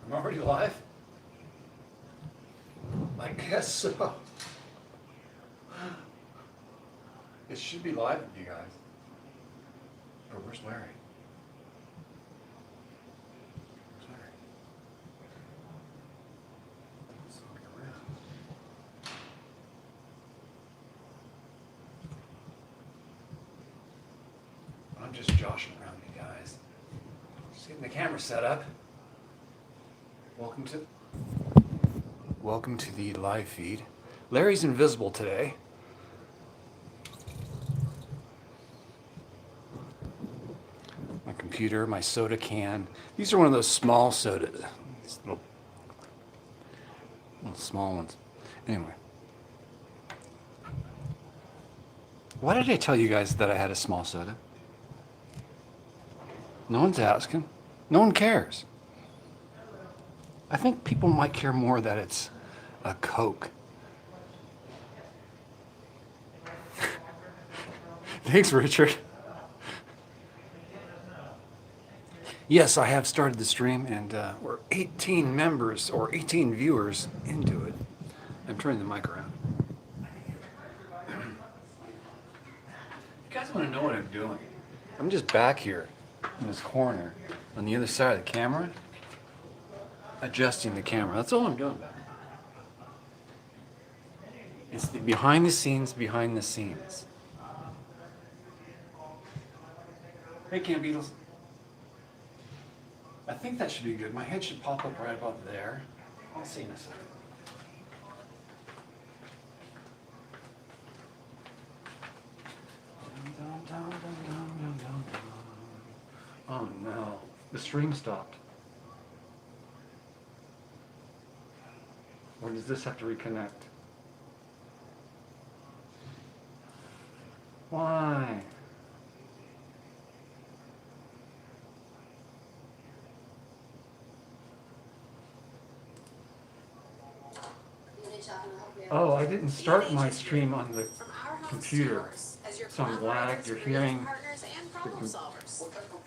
I'm already live? I guess so. It should be live with you guys. But where's Larry? Where's Larry? He's looking around. I'm just joshing around you guys. Just getting the camera set up. Welcome to the live feed. Larry's invisible today. My computer, my soda can. These are one of those small soda, these little small ones. Anyway. Why did I tell you guys that I had a small soda? No one's asking. No one cares. I think people might care more that it's a Coke. Thanks, Richard. Yes, I have started the stream, and we're 18 members or 18 viewers into it. I'm turning the mic around. You guys want to know what I'm doing? I'm just back here in this corner on the other side of the camera, adjusting the camera. That's all I'm doing back. It's the behind the scenes, behind the scenes. Hey, Camp Beatles. I think that should be good. My head should pop up right about there. I'll see in a second. Oh no, the stream stopped. Or does this have to reconnect? Why? Oh, I didn't start my stream on the computer, so I'm glad you're hearing.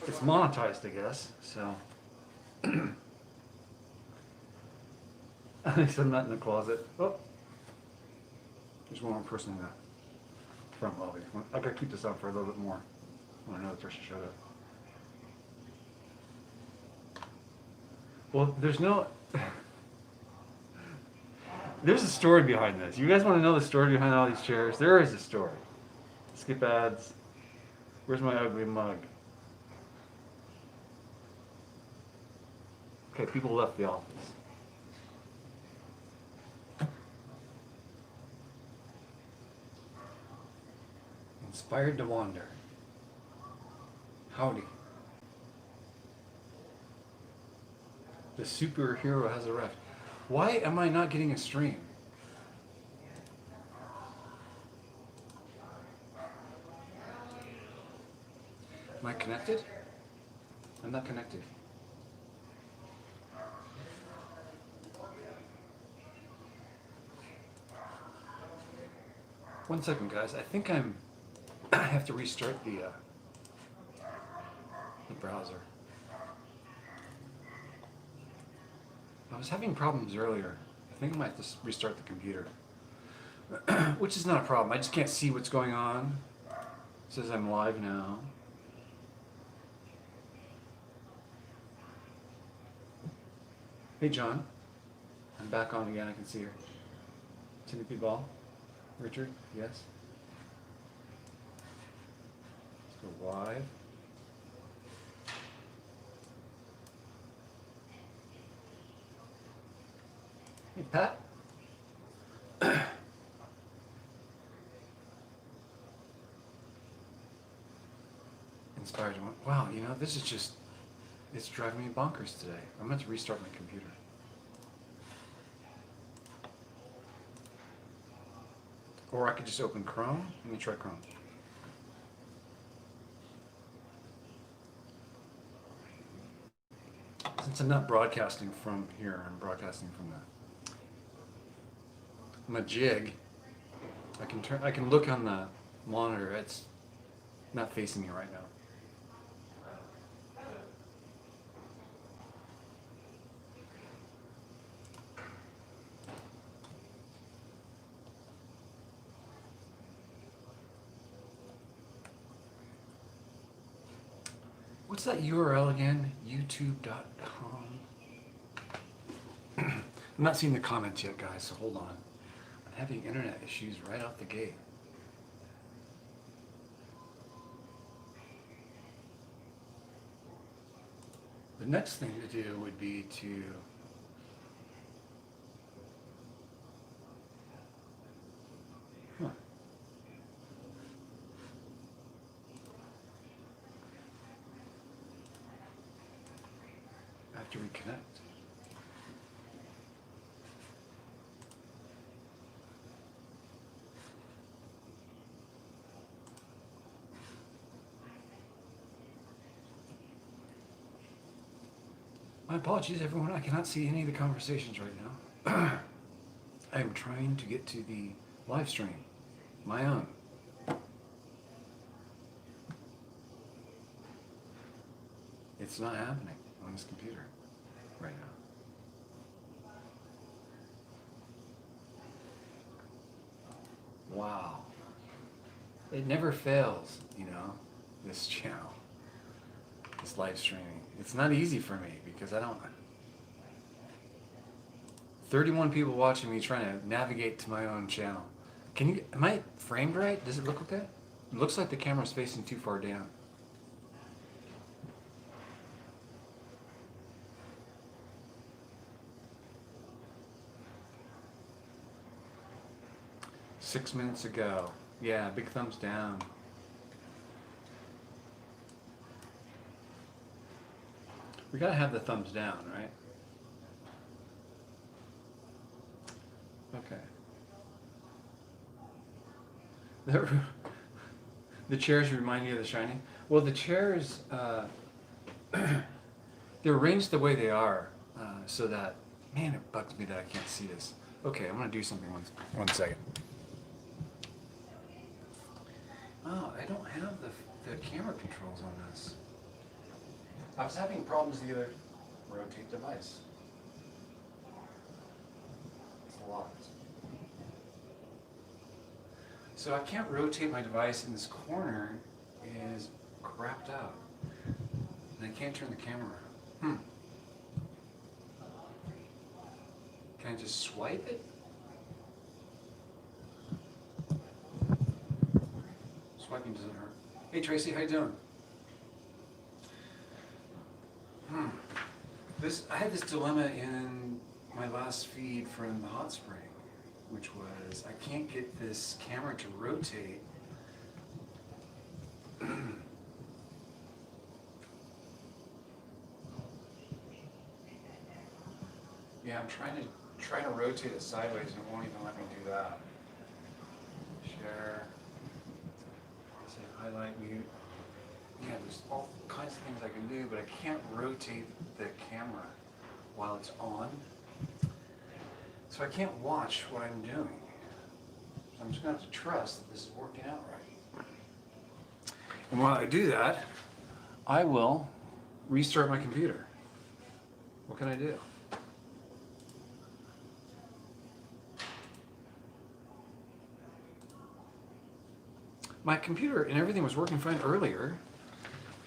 It's monetized, I guess, so. At least I'm not in the closet. Oh, there's one more person in the front lobby. I gotta keep this on for a little bit more when another person showed up. Well, there's a story behind this. You guys want to know the story behind all these chairs? There is a story. Skip ads. Where's my ugly mug? Okay, people left the office. Inspired to wander. Howdy. The superhero has arrived. Why am I not getting a stream? Am I connected? I'm not connected. One second, guys. I think I have to restart the browser. I was having problems earlier. I think I might have to restart the computer. Which is not a problem. I just can't see what's going on. It says I'm live now. Hey, John. I'm back on again. I can see her. Timothy Ball. Richard, yes. Let's go live. Hey, Pat. Inspired to, wow, you know, this is just, it's driving me bonkers today. I'm going to restart my computer. Or I could just open Chrome. Let me try Chrome. Since I'm not broadcasting from here, I'm broadcasting from my jig. I can look on the monitor. It's not facing me right now. What's that URL again? YouTube.com. I'm not seeing the comments yet, guys, so hold on. I'm having internet issues right out the gate. The next thing to do would be to I have to reconnect. My apologies, everyone. I cannot see any of the conversations right now. I am trying to get to the live stream, my own. It's not happening on this computer right now. Wow. It never fails, you know, this channel, this live streaming. It's not easy for me because I don't... 31 people watching me trying to navigate to my own channel. Am I framed right? Does it look okay? It looks like the camera's facing too far down. Six minutes ago. Yeah, big thumbs down. We gotta have the thumbs down, right? Okay. The chairs remind you of The Shining? Well, the chairs, they're arranged the way they are, so that, man, it bugs me that I can't see this. Okay, I'm gonna do something one second. Oh, I don't have the camera controls on this. I was having problems with the other rotate device. It's a lot. So I can't rotate my device, and this corner is crapped out. And I can't turn the camera around. Can I just swipe it? Swiping doesn't hurt. Hey Tracy, how you doing? I had this dilemma in my last feed from the hot spring, which was I can't get this camera to rotate. Yeah, I'm trying to rotate it sideways and it won't even let me do that. Share. Say highlight, mute. Yeah, there's all kinds of things I can do, but I can't rotate the camera while it's on. So I can't watch what I'm doing. So I'm just going to have to trust that this is working out right. And while I do that, I will restart my computer. What can I do? My computer and everything was working fine earlier,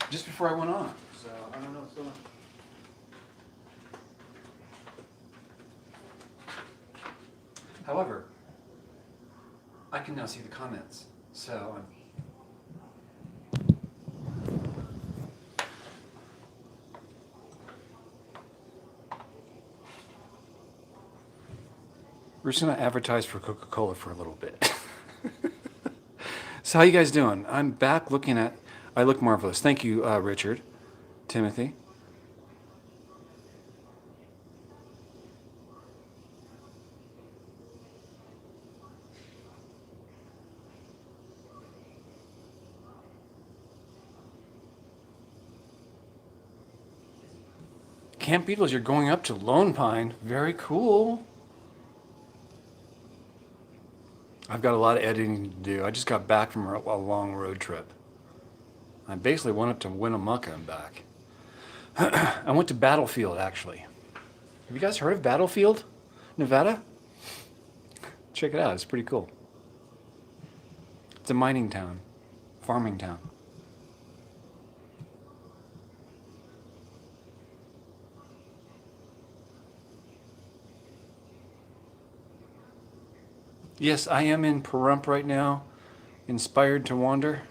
just before I went on. So I don't know what's going on. However, I can now see the comments. So we're just going to advertise for Coca-Cola for a little bit. So how you guys doing? I'm back looking at, I look marvelous. Thank you, Richard, Timothy. Camp Beatles, you're going up to Lone Pine. Very cool. I've got a lot of editing to do. I just got back from a long road trip. I basically went up to Winnemucca and back. I went to Battlefield, actually. Have you guys heard of Battlefield, Nevada? Check it out. It's pretty cool. It's a mining town, farming town. Yes, I am in Pahrump right now, inspired to wander.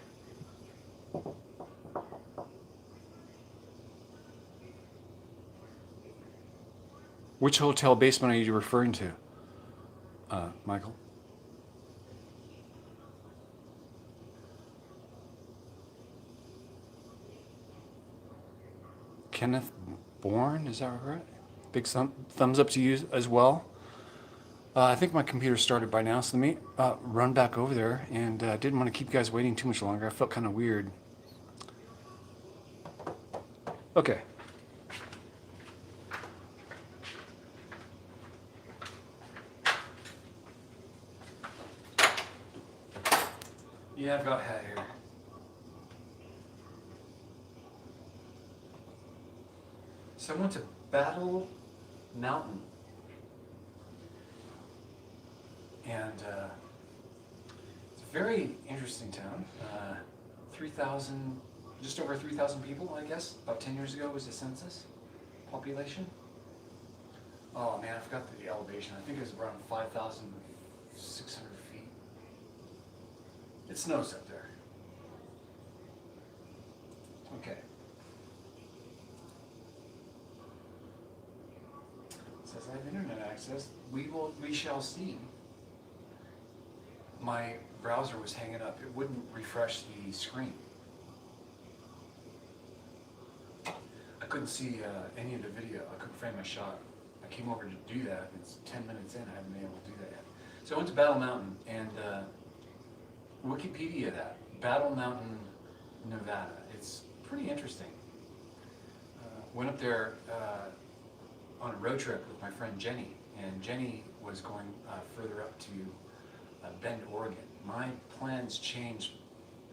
Which hotel basement are you referring to, Michael? Kenneth Bourne, is that right? Big thumbs up to you as well. I think my computer started by now, so let me run back over there, and didn't want to keep you guys waiting too much longer. I felt kind of weird. Okay. Yeah, I've got a hat here. So I went to Battle Mountain, and it's a very interesting town. 3,000, just over 3,000 people, I guess. About 10 years ago was the census population. Oh man, I forgot the elevation. I think it was around 5,600 feet. It snows up there. Okay. It says I have internet access. We shall see. My browser was hanging up. It wouldn't refresh the screen. I couldn't see any of the video. I couldn't frame my shot. I came over to do that. It's 10 minutes in. I haven't been able to do that yet. So I went to Battle Mountain and Wikipedia that. Battle Mountain, Nevada. It's pretty interesting. Went up there on a road trip with my friend Jenny, and Jenny was going further up to Bend, Oregon. My plans changed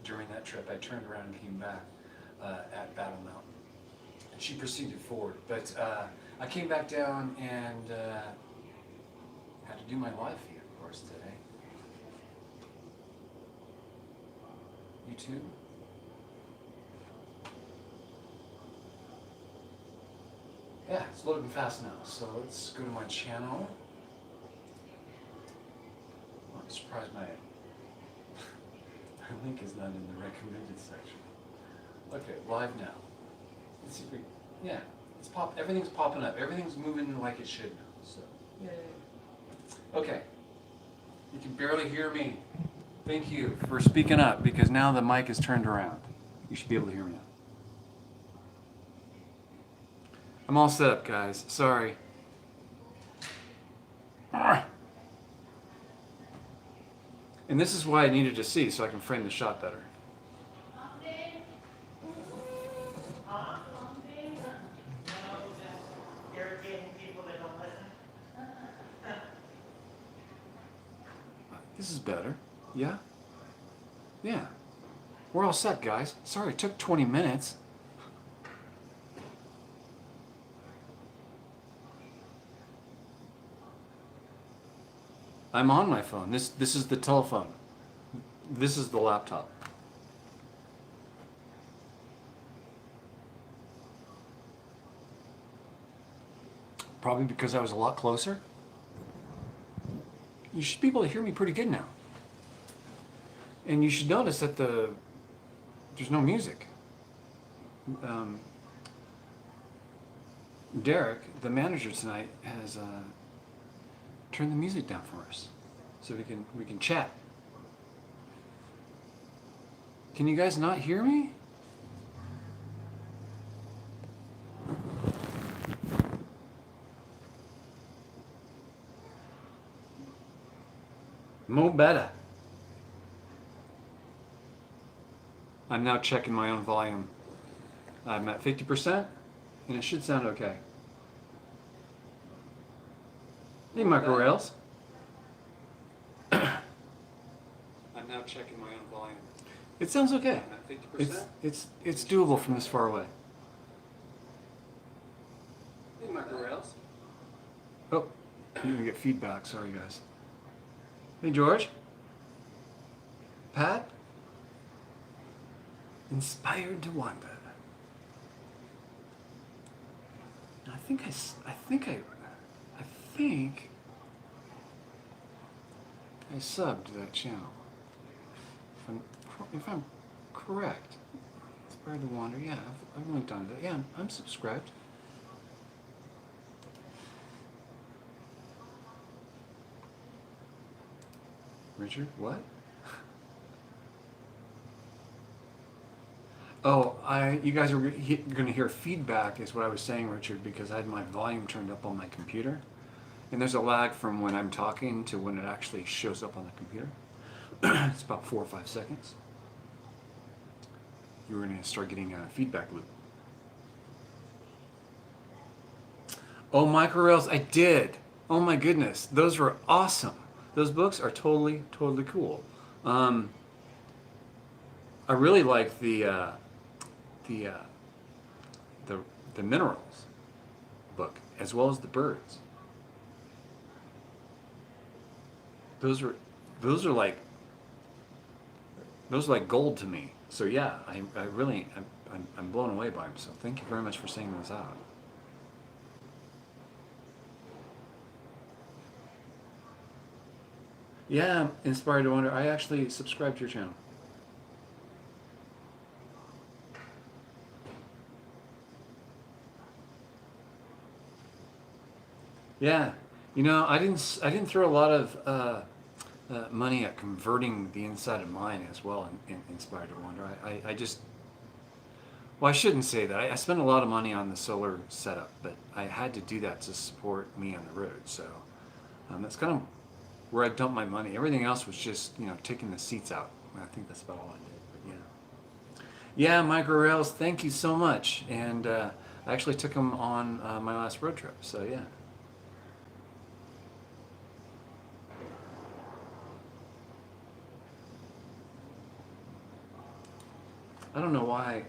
during that trip. I turned around and came back at Battle Mountain. And she proceeded forward. But I came back down and had to do my live feed, of course, today. YouTube. Yeah, it's loading fast now. So let's go to my channel. Oh, I'm surprised my link is not in the recommended section. Okay, live now. Let's see if we, yeah, everything's popping up. Everything's moving like it should now, so, yay. Okay, you can barely hear me. Thank you for speaking up, because now the mic is turned around. You should be able to hear me now. I'm all set up, guys. Sorry. And this is why I needed to see, so I can frame the shot better. This is better. Yeah? Yeah. We're all set, guys. Sorry, it took 20 minutes. I'm on my phone. This is the telephone. This is the laptop. Probably because I was a lot closer. You should be able to hear me pretty good now. And you should notice that there's no music. Derek, the manager tonight, has turned the music down for us, so we can chat. Can you guys not hear me? Mo better. I'm now checking my own volume. I'm at 50%, and it should sound okay. Hey, Micro Rails. I'm now checking my own volume. It sounds okay. I'm at 50%. It's doable from this far away. Hey, Micro Rails. Oh, you can get feedback. Sorry, guys. Hey, George. Pat. Inspired to wander. I think I subbed to that channel. If I'm correct. Inspired to Wander, yeah, I've linked on that. Yeah, I'm subscribed. Richard, what? Oh, you guys are going to hear feedback is what I was saying, Richard, because I had my volume turned up on my computer. And there's a lag from when I'm talking to when it actually shows up on the computer. It's about 4 or 5 seconds. You're going to start getting a feedback loop. Oh, microrails, I did. Oh my goodness, those were awesome. Those books are totally cool. I really like the minerals book as well as the birds. Those are like gold to me. So yeah, I'm blown away by them. So thank you very much for saying those out. Yeah, Inspired to Wonder. I actually subscribed to your channel. Yeah, you know, I didn't throw a lot of money at converting the inside of mine as well in Inspired to Wonder. I just, well, I shouldn't say that. I spent a lot of money on the solar setup, but I had to do that to support me on the road. So that's kind of where I dumped my money. Everything else was just, you know, taking the seats out. I think that's about all I did. But yeah, micro rails. Thank you so much. And I actually took them on my last road trip. So yeah. I don't know why.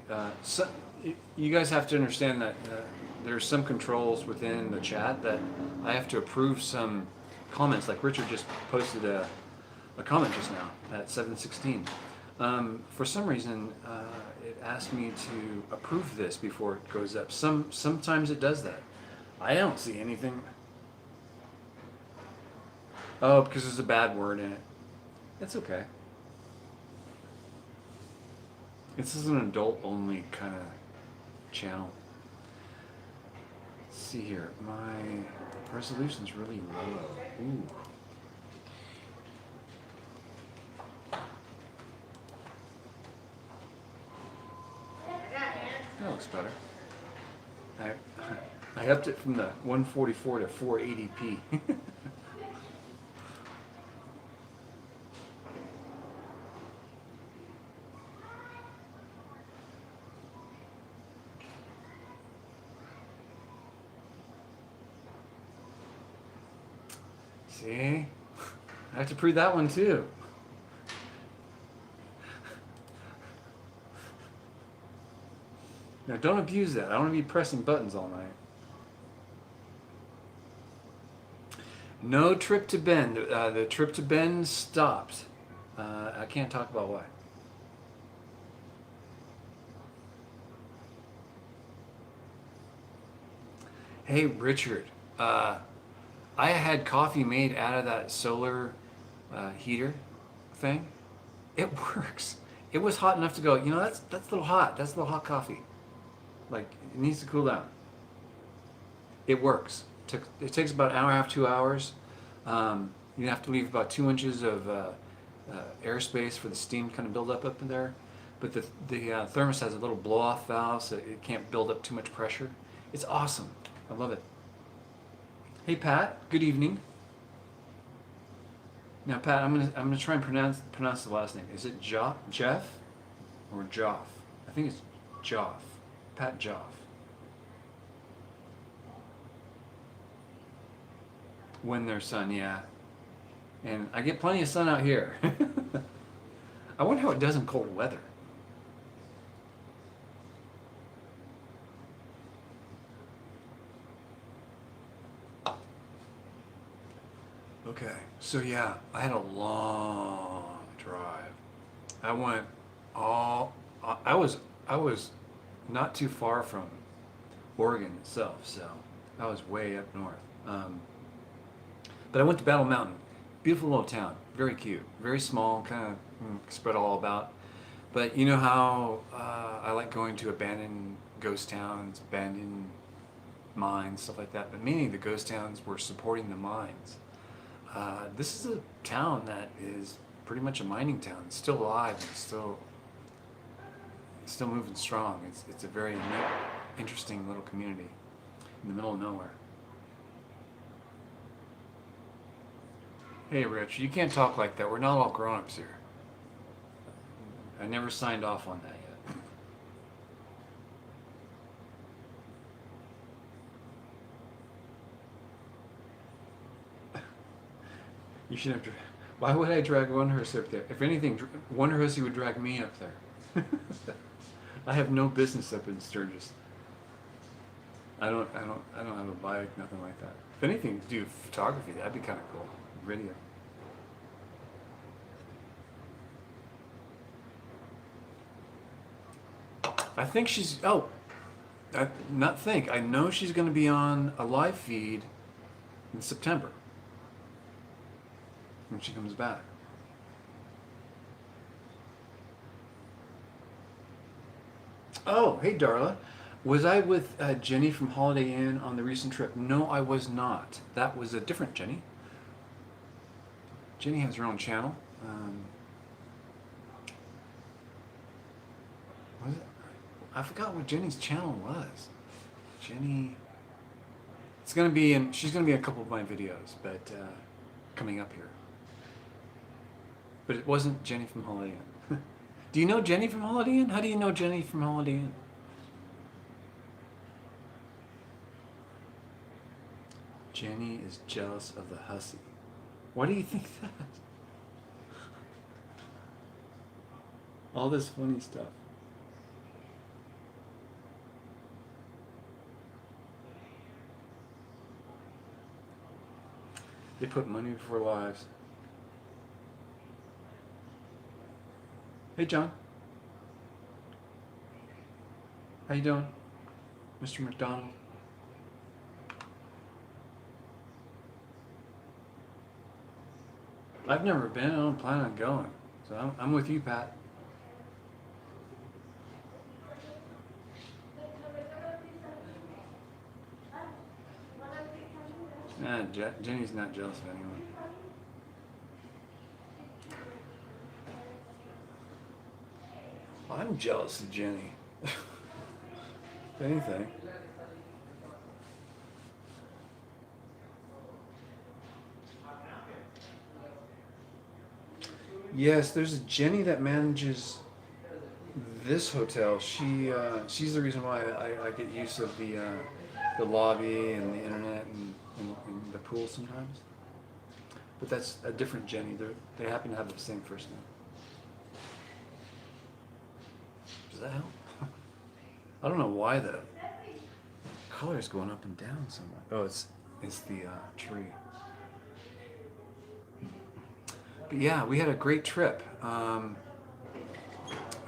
You guys have to understand that there's some controls within the chat that I have to approve some comments. Like Richard just posted a comment just now at 7:16. For some reason, it asked me to approve this before it goes up. Sometimes it does that. I don't see anything. Oh, because there's a bad word in it. It's okay. This is an adult-only kind of channel. Let's see here. My resolution's really low. Ooh. That looks better. I upped it from the 144 to 480p. See? I have to prove that one too. Now don't abuse that. I don't want to be pressing buttons all night. No trip to Bend. The trip to Bend stopped. I can't talk about why. Hey, Richard. I had coffee made out of that solar heater thing. It works. It was hot enough to go, you know, that's a little hot. That's a little hot coffee. Like, it needs to cool down. It works. It takes about an hour and a half, 2 hours. You have to leave about 2 inches of airspace for the steam to kind of build up in there. But the thermos has a little blow-off valve, so it can't build up too much pressure. It's awesome. I love it. Hey Pat, good evening. Now Pat, I'm gonna try and pronounce the last name. Is it Jeff or Joff? I think it's Joff. Pat Joff. When there's sun, yeah. And I get plenty of sun out here. I wonder how it does in cold weather. Okay, so yeah, I had a long drive. I was not too far from Oregon itself, so I was way up north. But I went to Battle Mountain, Beautiful little town, very cute, very small, kind of spread all about. But you know how I like going to abandoned ghost towns, abandoned mines, stuff like that. But many of the ghost towns were supporting the mines. This is a town that is pretty much a mining town. It's still alive and still moving strong. It's a very neat, interesting little community in the middle of nowhere. Hey Rich, you can't talk like that. We're not all grown-ups here. I never signed off on that yet. You should have. Why would I drag one hearse up there? If anything, one hearse would drag me up there. I have no business up in Sturgis. I don't have a bike, nothing like that. If anything, do photography. That'd be kind of cool. Video. I think she's. Oh, not think. I know she's going to be on a live feed in September when she comes back. Oh, hey Darla. Was I with Jenny from Holiday Inn on the recent trip? No, I was not. That was a different Jenny. Jenny has her own channel. Was it? I forgot what Jenny's channel was. Jenny. It's gonna be in. She's gonna be in a couple of my videos, but coming up here. But it wasn't Jenny from Holiday Inn. Do you know Jenny from Holiday Inn? How do you know Jenny from Holiday Inn? Jenny is jealous of the hussy. Why do you think that? All this funny stuff. They put money before lives. Hey John. How you doing? Mr. McDonald? I've never been. I don't plan on going. So I'm with you, Pat. Nah, Jenny's not jealous of anyone. I'm jealous of Jenny. If anything. Yes, there's a Jenny that manages this hotel. She's the reason why I get use of the lobby and the internet and the pool sometimes. But that's a different Jenny. They happen to have the same first name. Does that help? I don't know why the color is going up and down so much. Oh, it's the tree. But yeah, we had a great trip. I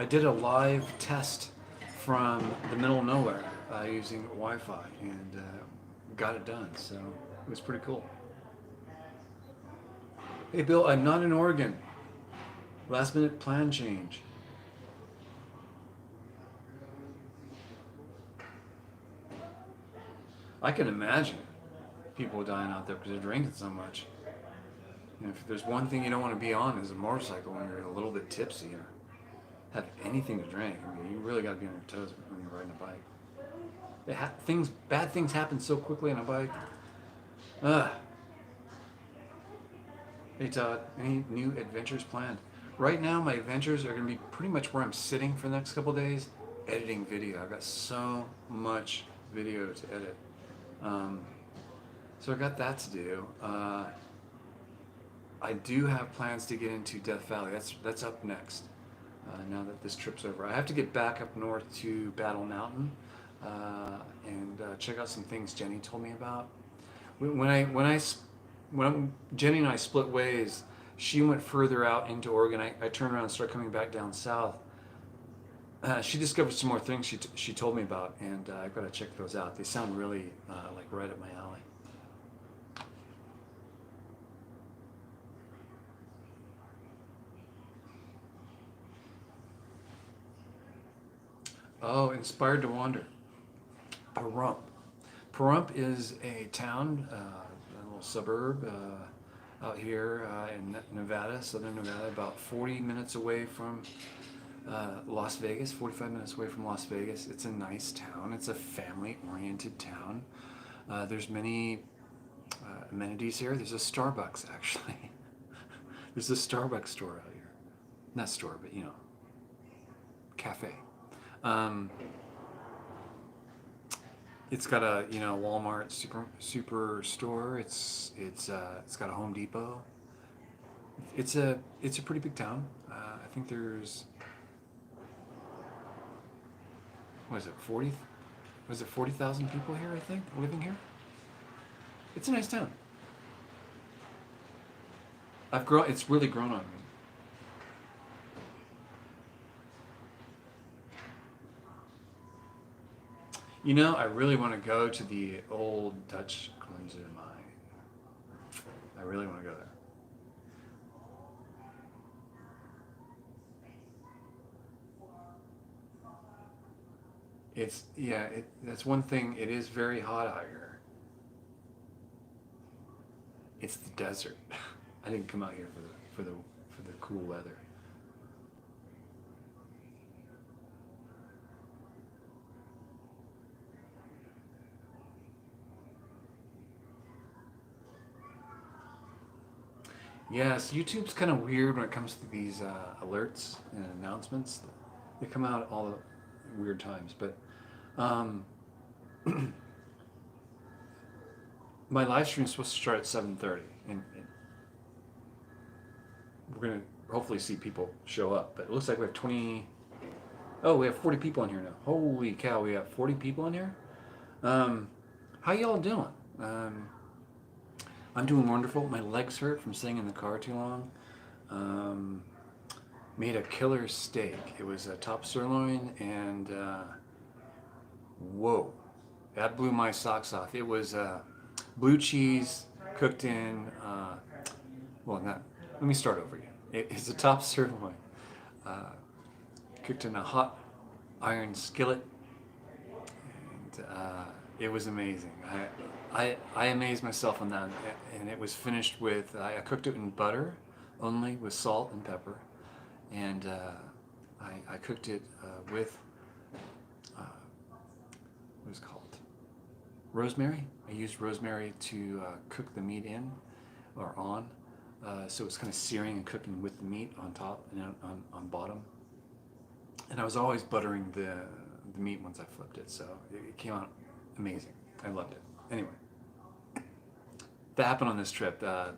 did a live test from the middle of nowhere using Wi-Fi and got it done. So it was pretty cool. Hey Bill, I'm not in Oregon. Last minute plan change. I can imagine people dying out there because they're drinking so much. And if there's one thing you don't want to be on is a motorcycle when you're a little bit tipsy or have anything to drink. I mean, you really got to be on your toes when you're riding a bike. Bad things happen so quickly on a bike. Hey Todd, any new adventures planned? Right now, my adventures are going to be pretty much where I'm sitting for the next couple days, editing video. I've got so much video to edit. So I got that to do. I do have plans to get into Death Valley. That's up next. Now that this trip's over, I have to get back up north to Battle Mountain and check out some things Jenny told me about. When Jenny and I split ways, she went further out into Oregon. I turned around and started coming back down south. She discovered some more things she told me about, and I've got to check those out. They sound really like right up my alley. Oh, inspired to wander. Pahrump. Pahrump is a town, a little suburb out here in Nevada, southern Nevada, about 40 minutes away from Las Vegas, 45 minutes away from Las Vegas. It's a nice town. It's a family-oriented town. There's many amenities here. There's a Starbucks, actually. There's a Starbucks store out here. Not store, but, you know, cafe. It's got a, you know, Walmart super store. It's got a Home Depot. It's a pretty big town. I think there's, what is it, 40? Was it 40,000 people here? I think living here. It's a nice town. I've grown. It's really grown on me. You know, I really want to go to the old Dutch Cleanser mine. I really want to go there. It's yeah. That's one thing. It is very hot out here. It's the desert. I didn't come out here for the cool weather. Yes, YouTube's kind of weird when it comes to these alerts and announcements. They come out all the weird times, but um, my live stream's supposed to start at 7:30, and we're gonna hopefully see people show up. But it looks like we have 20. Oh, we have 40 people in here now. Holy cow, we have 40 people in here. Um, how y'all doing? Um, I'm doing wonderful. My legs hurt from sitting in the car too long. Um, Made a killer steak. It was a top sirloin, and whoa, that blew my socks off. It was blue cheese cooked in. Well, not. Let me start over again. It's a top sirloin uh, cooked in a hot iron skillet, and it was amazing. I amazed myself on that, and it was finished with. I cooked it in butter only with salt and pepper, and I cooked it with uh, what is it called rosemary. I used rosemary to cook the meat in or on, so it's kind of searing and cooking with the meat on top and on bottom. And I was always buttering the meat once I flipped it, so it came out amazing. I loved it. Anyway, that happened on this trip. The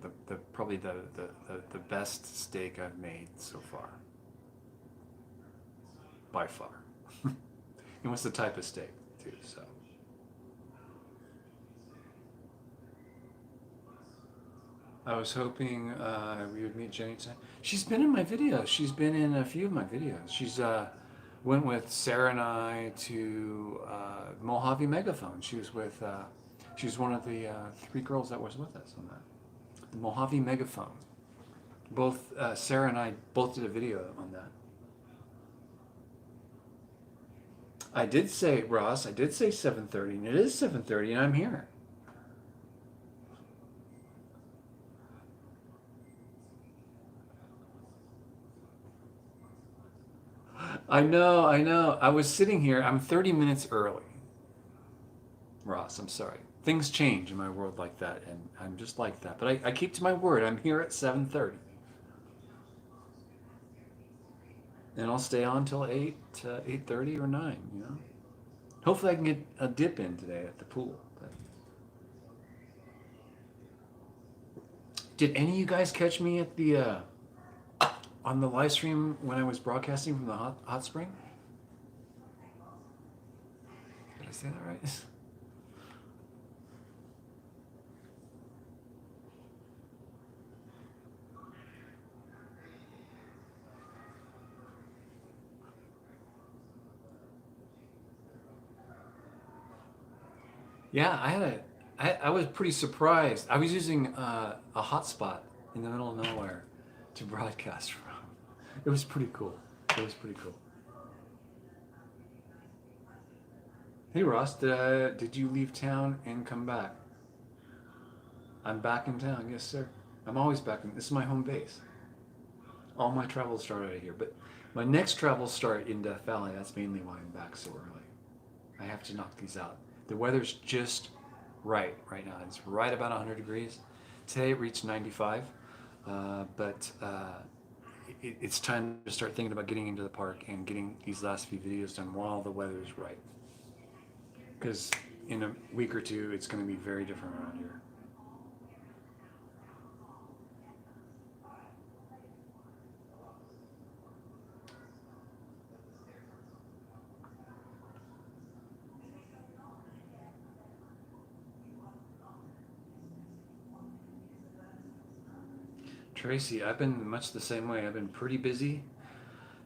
probably the best steak I've made so far, by far. And what's the type of steak too? So I was hoping we would meet Jenny tonight. She's been in my videos. She's been in a few of my videos. She's went with Sarah and I to Mojave Megaphone. She was with. She was one of the three girls that was with us on that. The Mojave Megaphone. Both Sarah and I both did a video on that. I did say, Ross, I did say 7:30, and it is 7:30, and I'm here. I know, I know. I was sitting here. I'm 30 minutes early. Ross, I'm sorry. Things change in my world like that, and I'm just like that. But I keep to my word. I'm here at 7:30, and I'll stay on till 8:30 or 9. You know. Hopefully, I can get a dip in today at the pool. But did any of you guys catch me at the on the live stream when I was broadcasting from the hot spring? Did I say that right? Yeah, I was pretty surprised. I was using a hotspot in the middle of nowhere to broadcast from. It was pretty cool. It was pretty cool. Hey Ross, did you leave town and come back? I'm back in town, yes sir. I'm always back in, this is my home base. All my travels start out of here, but my next travels start in Death Valley. That's mainly why I'm back so early. I have to knock these out. The weather's just right now. It's right about 100 degrees. Today it reached 95, but it's time to start thinking about getting into the park and getting these last few videos done while the weather is right. Because in a week or two, it's going to be very different around here. Tracy, I've been much the same way. I've been pretty busy.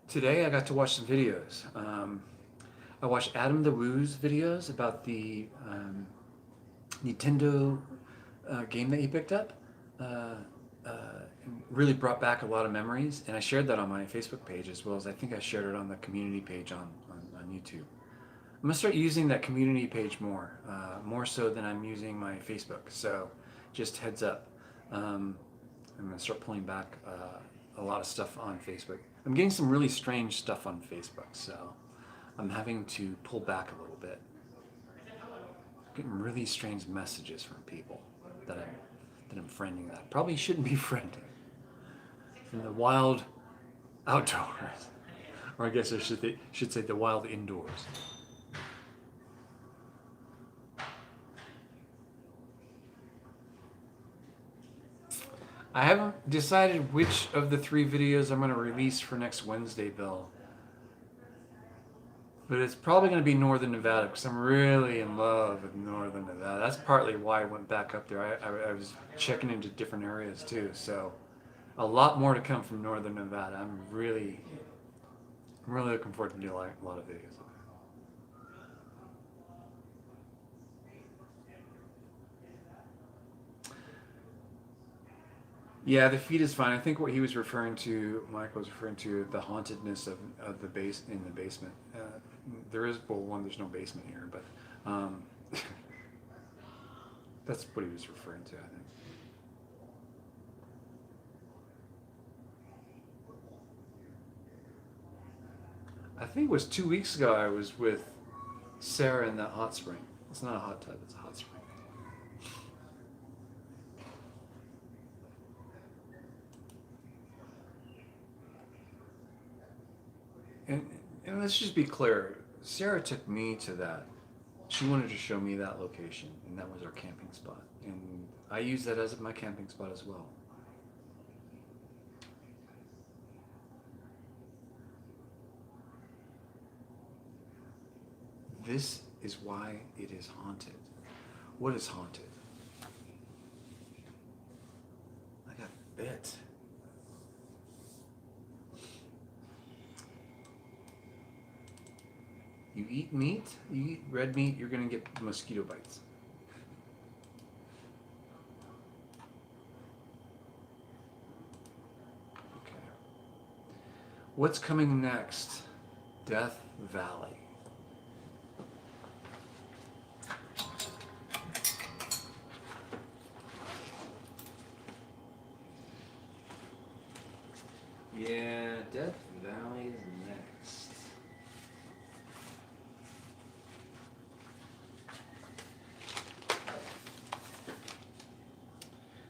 Today I got to watch some videos. I watched Adam the Woo's videos about the Nintendo game that he picked up. Uh, really brought back a lot of memories, and I shared that on my Facebook page as well as I think I shared it on the community page on YouTube. I'm gonna start using that community page more so than I'm using my Facebook. So, just heads up. I'm gonna start pulling back a lot of stuff on Facebook. I'm getting some really strange stuff on Facebook, so I'm having to pull back a little bit. Getting really strange messages from people that I'm friending that I probably shouldn't be friending. In the wild outdoors, or I guess I should say the wild indoors. I haven't decided which of the 3 videos I'm going to release for next Wednesday, Bill. But it's probably going to be Northern Nevada because I'm really in love with Northern Nevada. That's partly why I went back up there. I was checking into different areas too. So a lot more to come from Northern Nevada. I'm really looking forward to doing a lot of videos. Yeah, the feet is fine. I think what he was referring to, Michael was referring to, the hauntedness of the base in the basement. There is, well, one, there's no basement here, but that's what he was referring to, I think. I think it was 2 weeks ago I was with Sarah in that hot spring. It's not a hot tub, it's a hot spring. And, and let's just be clear, Sarah took me to that. She wanted to show me that location, and that was our camping spot. And I use that as my camping spot as well. This is why it is haunted. What is haunted? I got bit. You eat meat, you eat red meat, you're gonna get mosquito bites. Okay. What's coming next? Death Valley. Yeah, Death Valley is next.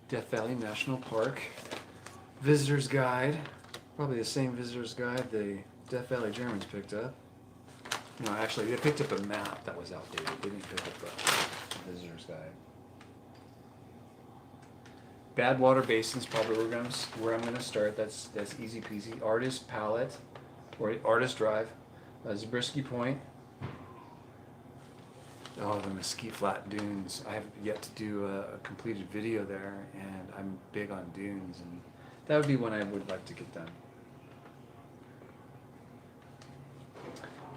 Death Valley National Park. Visitor's Guide. Probably the same visitor's guide the Death Valley Germans picked up. No, actually, they picked up a map that was outdated. They didn't pick up a visitor's guide. Badwater Basin's probably where I'm gonna start. That's easy peasy. Artist Palette, or Artist Drive, Zabriskie Point. Oh, the Mesquite Flat Dunes. I have yet to do a completed video there, and I'm big on dunes, and that would be one I would like to get done.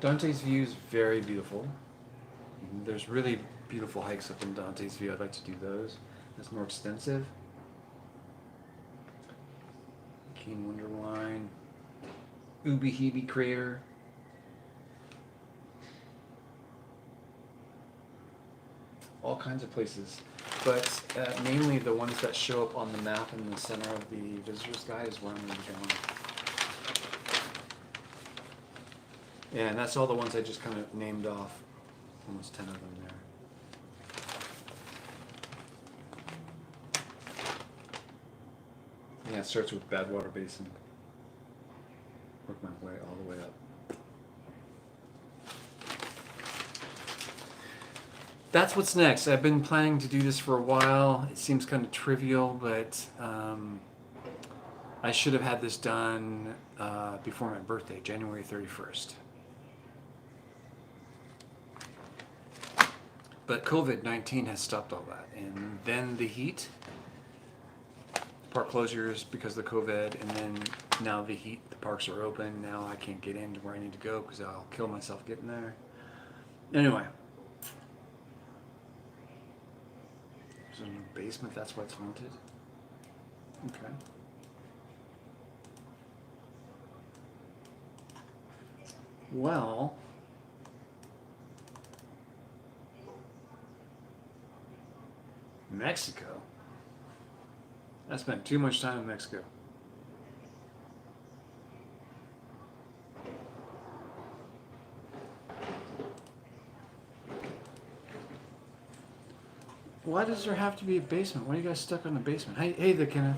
Dante's View is very beautiful. There's really beautiful hikes up in Dante's View. I'd like to do those. That's more extensive. Keen Wonderline. Line. Ubi Hebi Crater. all kinds of places, but mainly the ones that show up on the map in the center of the visitor's guide is where I'm going to be going. And that's all the ones I just kind of named off. Almost 10 of them there. Yeah, it starts with Badwater Basin. Work my way all the way up. That's what's next. I've been planning to do this for a while. It seems kind of trivial, but I should have had this done before my birthday, January 31st. But COVID-19 has stopped all that. And then the heat, park closures because of the COVID, and then now the heat, the parks are open. Now I can't get into where I need to go because I'll kill myself getting there. Anyway. There's a new basement, that's why it's haunted. Okay. Well, Mexico. I spent too much time in Mexico. Why does there have to be a basement? Why are you guys stuck on the basement? Hey there, Kenneth.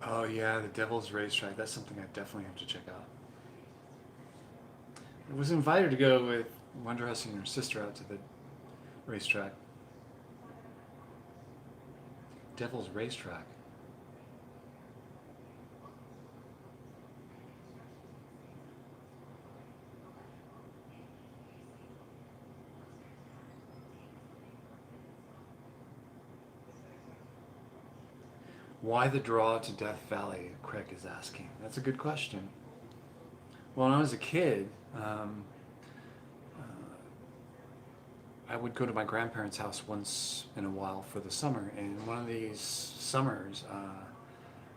Oh yeah, the Devil's Racetrack. That's something I definitely have to check out. I was invited to go with Wonderhouse and her sister out to the racetrack. Devil's Racetrack. Why the draw to Death Valley? Craig is asking. That's a good question. Well, when I was a kid, I would go to my grandparents' house once in a while for the summer. And one of these summers,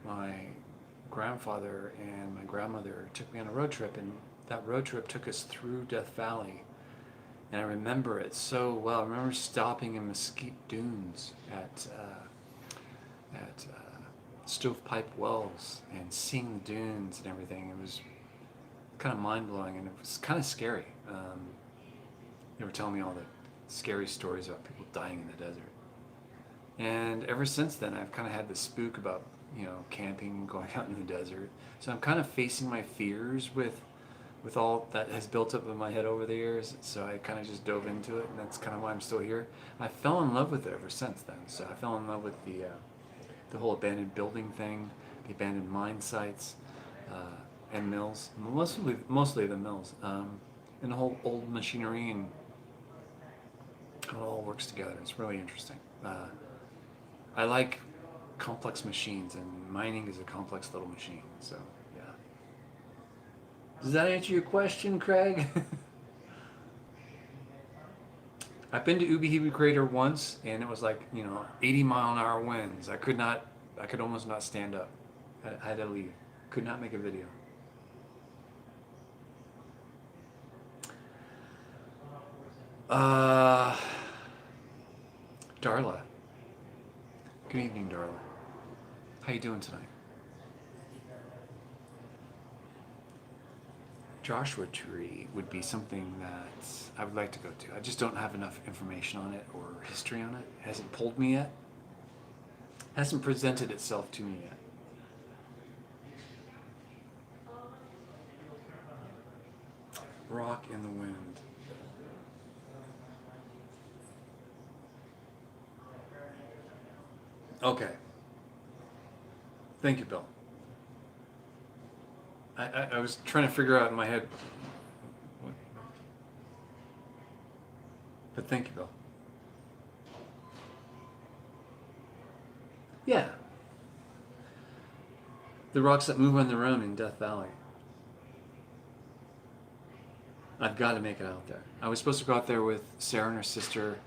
my grandfather and my grandmother took me on a road trip, and that road trip took us through Death Valley. And I remember it so well. I remember stopping in Mesquite Dunes at Stovepipe Wells and seeing the dunes and everything. It was kind of mind-blowing, and it was kind of scary. They were telling me all the scary stories about people dying in the desert. And ever since then, I've kind of had the spook about, camping and going out in the desert. So I'm kind of facing my fears with all that has built up in my head over the years. So I kind of just dove into it, and that's kind of why I'm still here. I fell in love with it ever since then. So I fell in love with the whole abandoned building thing, the abandoned mine sites, and mills, mostly the mills, and the whole old machinery and how it all works together. It's really interesting. I like complex machines, and mining is a complex little machine. So yeah. Does that answer your question, Craig? I've been to Ubihibi Crater once, and it was like 80-mile-an-hour winds. I could almost not stand up. I had to leave. Could not make a video. Darla. Good evening, Darla. How you doing tonight? Joshua Tree would be something that I would like to go to. I just don't have enough information on it or history on it. It hasn't pulled me yet. It hasn't presented itself to me yet. Rock in the wind. Okay. Thank you, Bill. I was trying to figure out in my head. But thank you, Bill. Yeah. The rocks that move on their own in Death Valley. I've got to make it out there. I was supposed to go out there with Sarah and her sister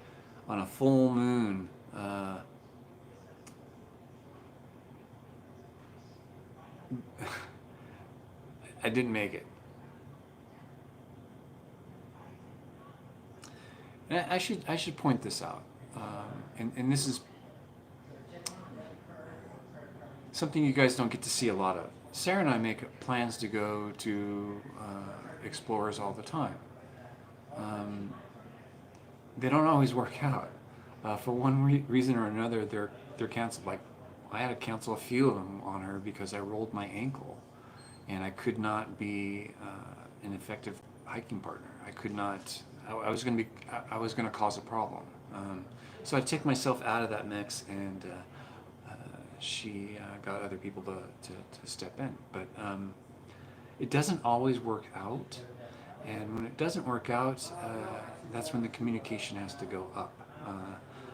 on a full moon. I didn't make it. And I should point this out, and this is something you guys don't get to see a lot of. Sarah and I make plans to go to explorers all the time. They don't always work out. For one reason or another, they're canceled. Like, I had to cancel a few of them on her because I rolled my ankle, and I could not be an effective hiking partner. I could not. I was going to cause a problem. So I took myself out of that mix, and she got other people to step in. But it doesn't always work out, and when it doesn't work out, that's when the communication has to go up.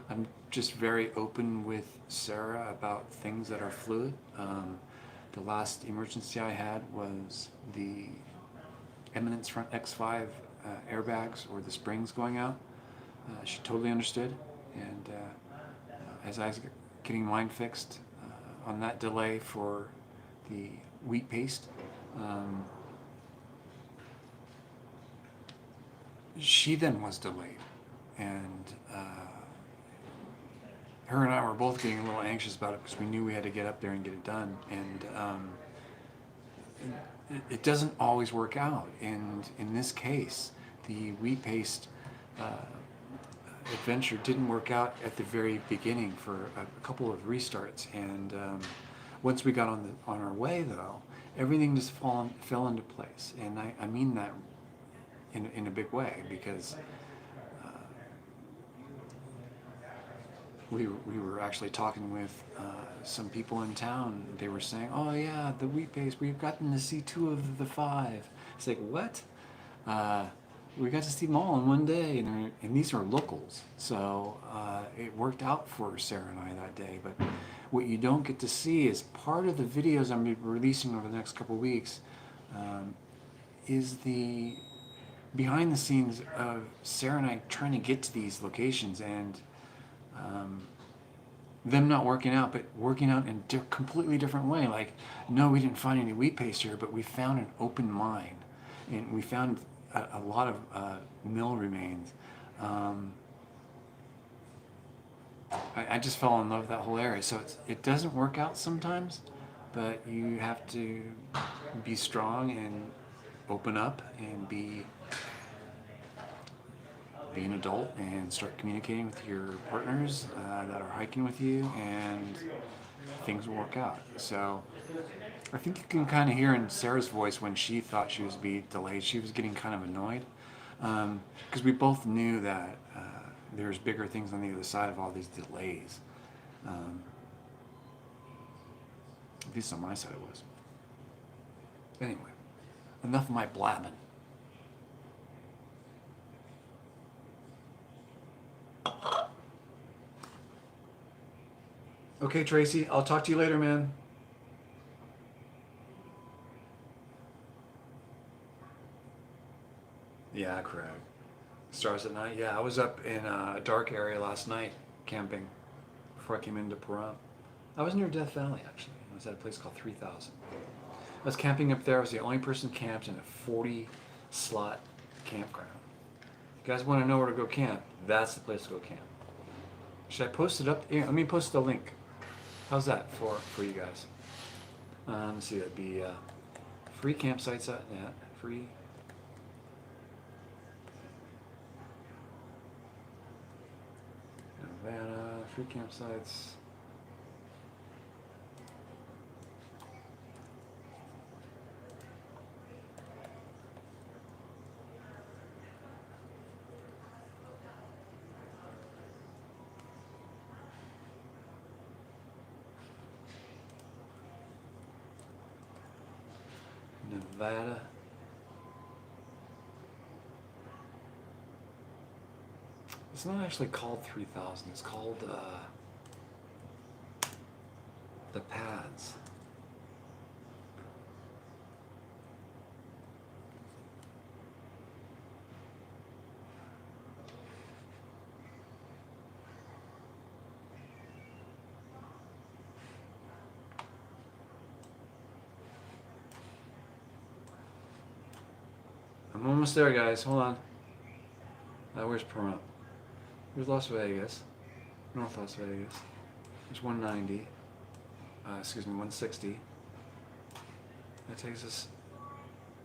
I'm just very open with Sarah about things that are fluid. The last emergency I had was the Eminence front X5 airbags or the springs going out. She totally understood, and as I was getting mine fixed on that delay for the wheat paste, she then was delayed, and her and I were both getting a little anxious about it because we knew we had to get up there and get it done, and it doesn't always work out. And in this case, the wheat paste adventure didn't work out at the very beginning for a couple of restarts, and once we got on our way, though, everything just fell into place. And I mean that in a big way, because we were actually talking with some people in town. They were saying, "Oh yeah, the wheat paste. We've gotten to see 2 of the 5." It's like, what? We got to see them all in one day, and these are locals. So it worked out for Sarah and I that day. But what you don't get to see is part of the videos I'm going to be releasing over the next couple of weeks is the behind the scenes of Sarah and I trying to get to these locations, and them not working out, but working out in a completely different way. Like, no, we didn't find any wheat paste here, but we found an open mine, and we found a lot of mill remains. I just fell in love with that whole area. So it doesn't work out sometimes, but you have to be strong and open up and be an adult and start communicating with your partners that are hiking with you, and things will work out. So I think you can kind of hear in Sarah's voice when she thought she was being delayed, she was getting kind of annoyed, because we both knew that there's bigger things on the other side of all these delays. At least on my side it was. Anyway, enough of my blabbing. Okay, Tracy, I'll talk to you later, man. Yeah, Craig. Stars at night. Yeah, I was up in a dark area last night camping before I came into Pahrump. I was near Death Valley, actually. I was at a place called 3000. I was camping up there. I was the only person camped in a 40-slot campground. If you guys want to know where to go camp, that's the place to go camp. Should I post it up? Here, let me post the link. How's that for you guys? Let's see, that'd be free campsites. Yeah, free. Nevada, free campsites. Nevada. It's not actually called 3000. It's called the Pads. I'm almost there, guys. Hold on. Where's Pahrump? Where's Las Vegas? North Las Vegas. There's 190. Excuse me, 160. That takes us,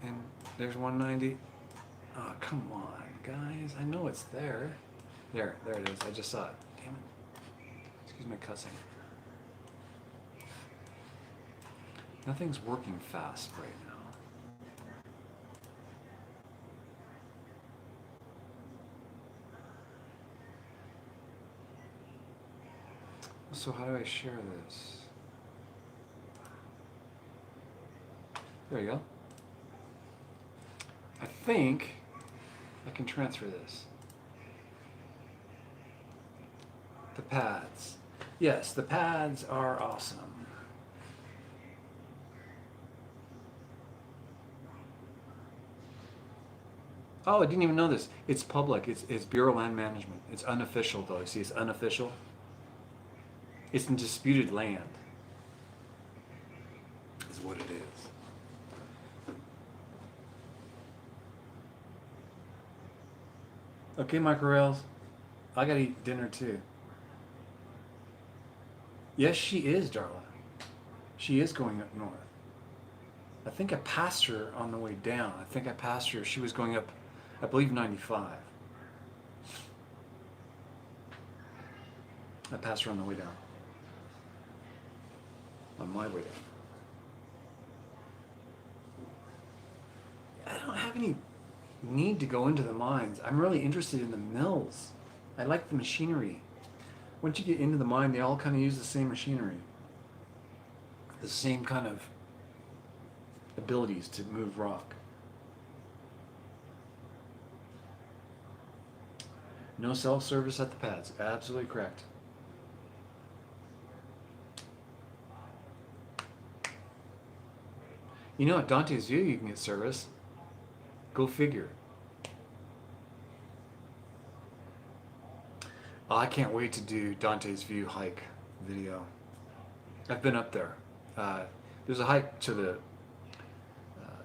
and there's 190. Oh, come on, guys. I know it's there. There it is. I just saw it. Damn it. Excuse my cussing. Nothing's working fast right now. So how do I share this? There you go. I think I can transfer this. The pads. Yes, the pads are awesome. Oh, I didn't even know this. It's public. It's Bureau of Land Management. It's unofficial though. You see, it's unofficial. It's in disputed land. Is what it is. Okay, microrails. I gotta eat dinner too. Yes, she is, Darla. She is going up north. I think I passed her on the way down. I think I passed her. She was going up, I believe, 95. I passed her on the way down. On my way down. I don't have any need to go into the mines. I'm really interested in the mills. I like the machinery. Once you get into the mine, they all kind of use the same machinery. The same kind of abilities to move rock. No self-service at the pads. Absolutely correct. You know, at Dante's View, you can get service. Go figure. Oh, I can't wait to do Dante's View hike video. I've been up there. There's a hike to the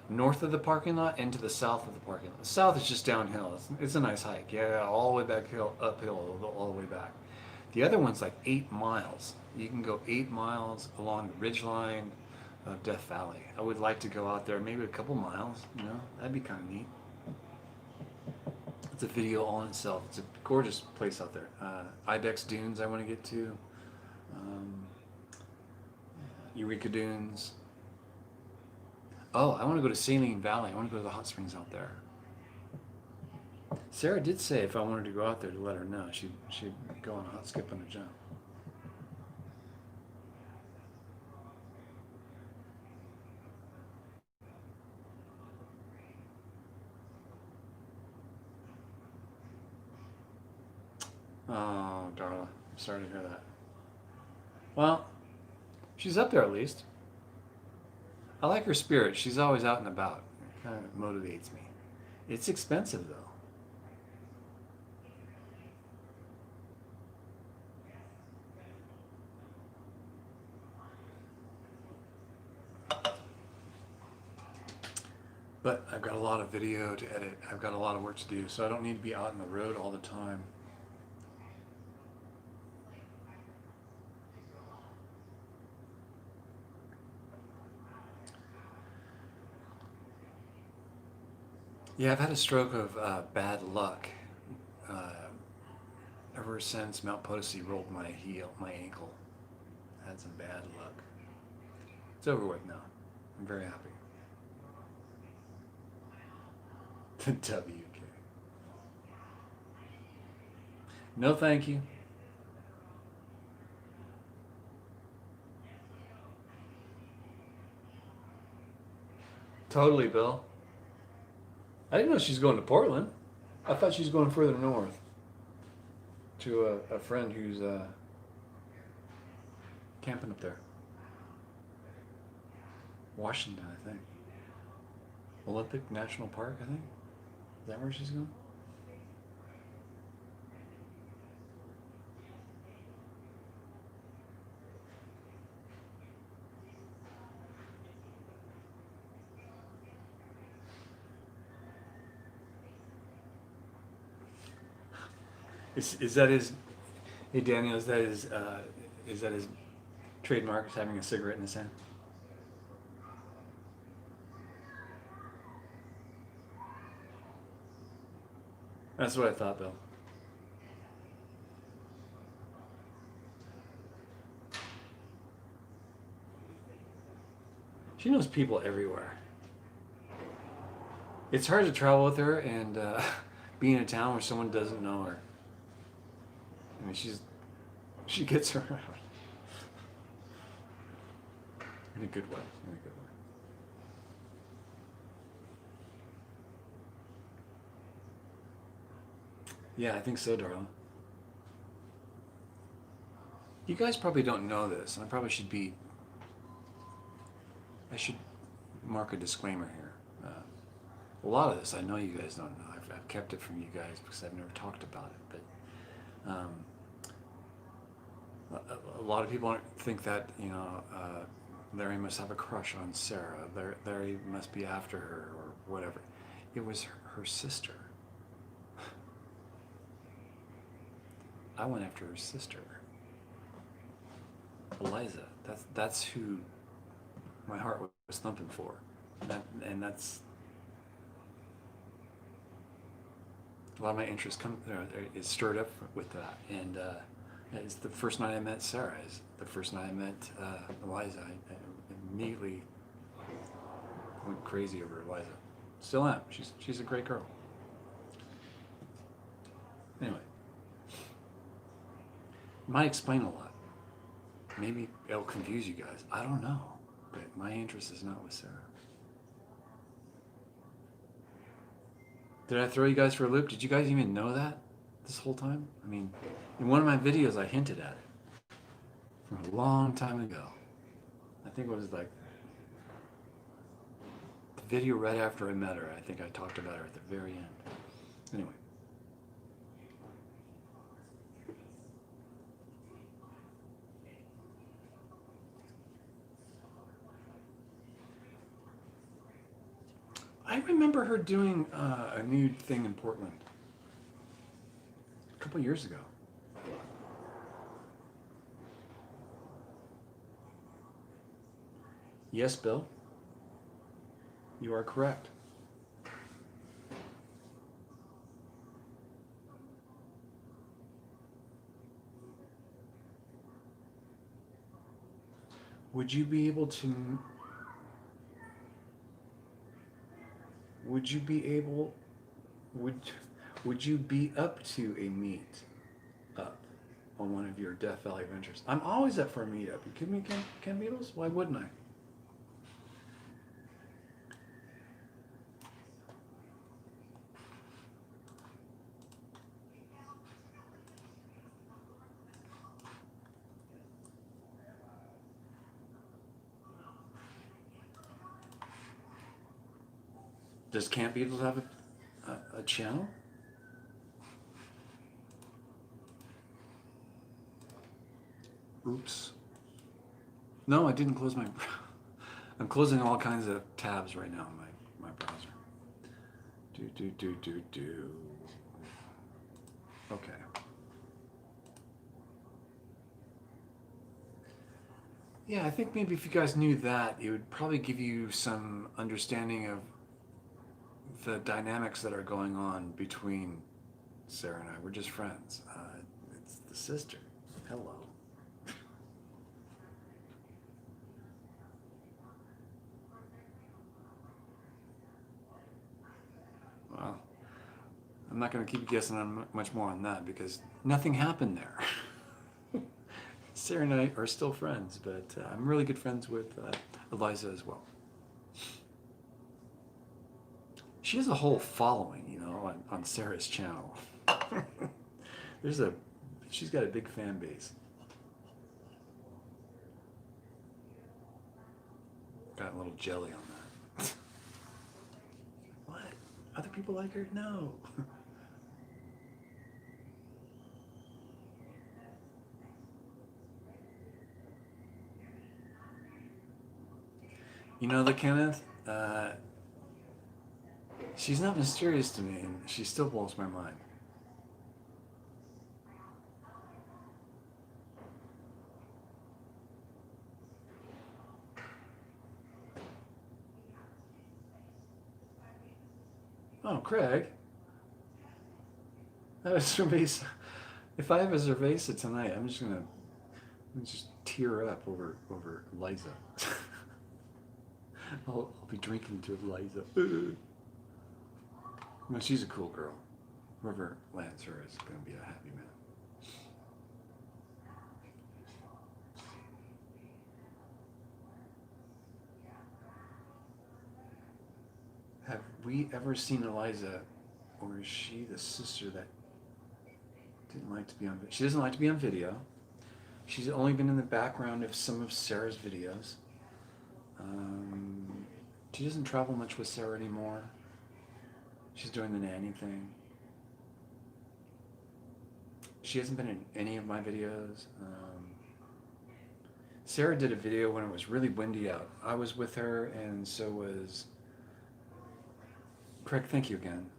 north of the parking lot and to the south of the parking lot. The south is just downhill. It's a nice hike. Yeah, all the way back uphill, all the way back. The other one's like 8 miles. You can go 8 miles along the ridge line of Death Valley. I would like to go out there, maybe a couple miles, you know, that'd be kind of neat. It's a video all in itself. It's a gorgeous place out there. Ibex Dunes I want to get to. Eureka Dunes. Oh, I want to go to Saline Valley. I want to go to the hot springs out there. Sarah did say if I wanted to go out there to let her know. She'd go on a hot skip and a jump. Oh, Darla, I'm sorry to hear that. Well, she's up there at least. I like her spirit. She's always out and about. It kind of motivates me. It's expensive though. But I've got a lot of video to edit. I've got a lot of work to do, so I don't need to be out on the road all the time. Yeah, I've had a stroke of bad luck ever since Mount Potosi rolled my ankle. I had some bad luck. It's over with now. I'm very happy. The WK. No, thank you. Totally, Bill. I didn't know she's going to Portland. I thought she was going further north to a friend who's camping up there. Washington, I think. Olympic National Park, I think. Is that where she's going? Is that his? Hey Daniel, is that his trademark? Is having a cigarette in his hand? That's what I thought, Bill. She knows people everywhere. It's hard to travel with her and be in a town where someone doesn't know her. I mean, she gets around in a good way. In a good way. Yeah, I think so, darling. You guys probably don't know this, and I should mark a disclaimer here. A lot of this I know you guys don't know. I've kept it from you guys because I've never talked about it. But a lot of people think that Larry must have a crush on Sarah. Larry must be after her or whatever. It was her sister. I went after her sister, Eliza. That's who my heart was thumping for, and that's a lot of my interest is stirred up with that. And it's the first night I met Sarah. Is the first night I met Eliza. I immediately went crazy over Eliza. Still am. She's a great girl. Anyway, might explain a lot. Maybe it'll confuse you guys. I don't know. But my interest is not with Sarah. Did I throw you guys for a loop? Did you guys even know that this whole time? I mean, in one of my videos I hinted at it from a long time ago. I think it was like the video right after I met her. I think I talked about her at the very end. Anyway. I remember her doing a nude thing in Portland a couple years ago. Yes, Bill, you are correct. Would you be able to? Would you be able? Would you be up to a meet up on one of your Death Valley adventures? I'm always up for a meetup. You kidding me, Ken Beatles? Why wouldn't I? Does Camp Beatles have a channel? Oops. No, I didn't close my... I'm closing all kinds of tabs right now in my browser. Do. Okay. Yeah, I think maybe if you guys knew that, it would probably give you some understanding of the dynamics that are going on between Sarah and I. We're just friends. It's the sister. Hello. Well, I'm not going to keep guessing on much more on that because nothing happened there. Sarah and I are still friends, but I'm really good friends with Eliza as well. She has a whole following, on Sarah's channel. She's got a big fan base. Got a little jelly on that. What? Other people like her? No. Kenneth, she's not mysterious to me, and she still blows my mind. Oh, Craig. I have a cerveza. If I have a cerveza tonight, I'm gonna just tear up over Liza. I'll be drinking to Liza. No, she's a cool girl. Whoever lands her is gonna be a happy man. Have we ever seen Eliza, or is she the sister that didn't like to be on? She doesn't like to be on video. She's only been in the background of some of Sarah's videos. She doesn't travel much with Sarah anymore. She's doing the nanny thing. She hasn't been in any of my videos. Sarah did a video when it was really windy out. I was with her, and so was Craig. Thank you again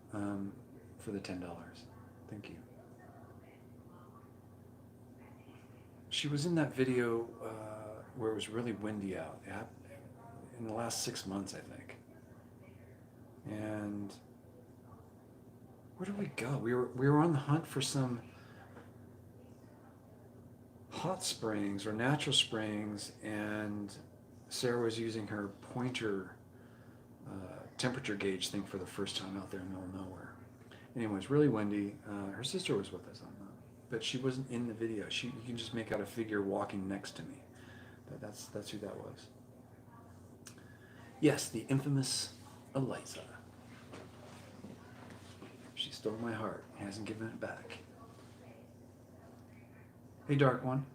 for the $10. Thank you. She was in that video where it was really windy out. In the last 6 months, I think. And where did we go? We were on the hunt for some hot springs or natural springs, and Sarah was using her pointer temperature gauge thing for the first time out there in the middle of nowhere. Anyway, it was really windy. Her sister was with us on that, but she wasn't in the video. You can just make out a figure walking next to me. But that's who that was. Yes, the infamous Eliza. She stole my heart. Hasn't given it back. Hey, Dark One.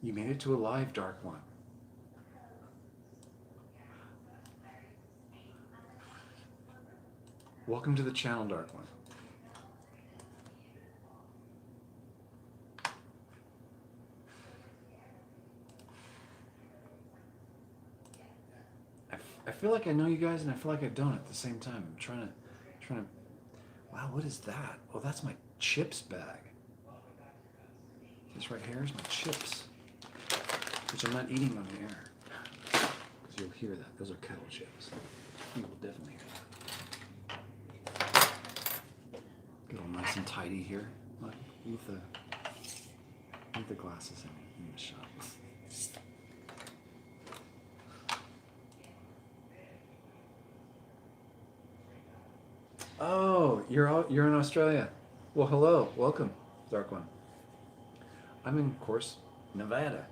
You made it to a live, Dark One. Welcome to the channel, Dark One. I feel like I know you guys, and I feel like I don't at the same time. I'm trying to. Wow, what is that? Oh, that's my chips bag. This right here is my chips, which I'm not eating on the air, because you'll hear that. Those are kettle chips. You will definitely hear that. Get all nice and tidy here. Leave the glasses in the shop. Oh, you're in Australia. Well, hello, welcome, Dark One. I'm in, of course, Nevada,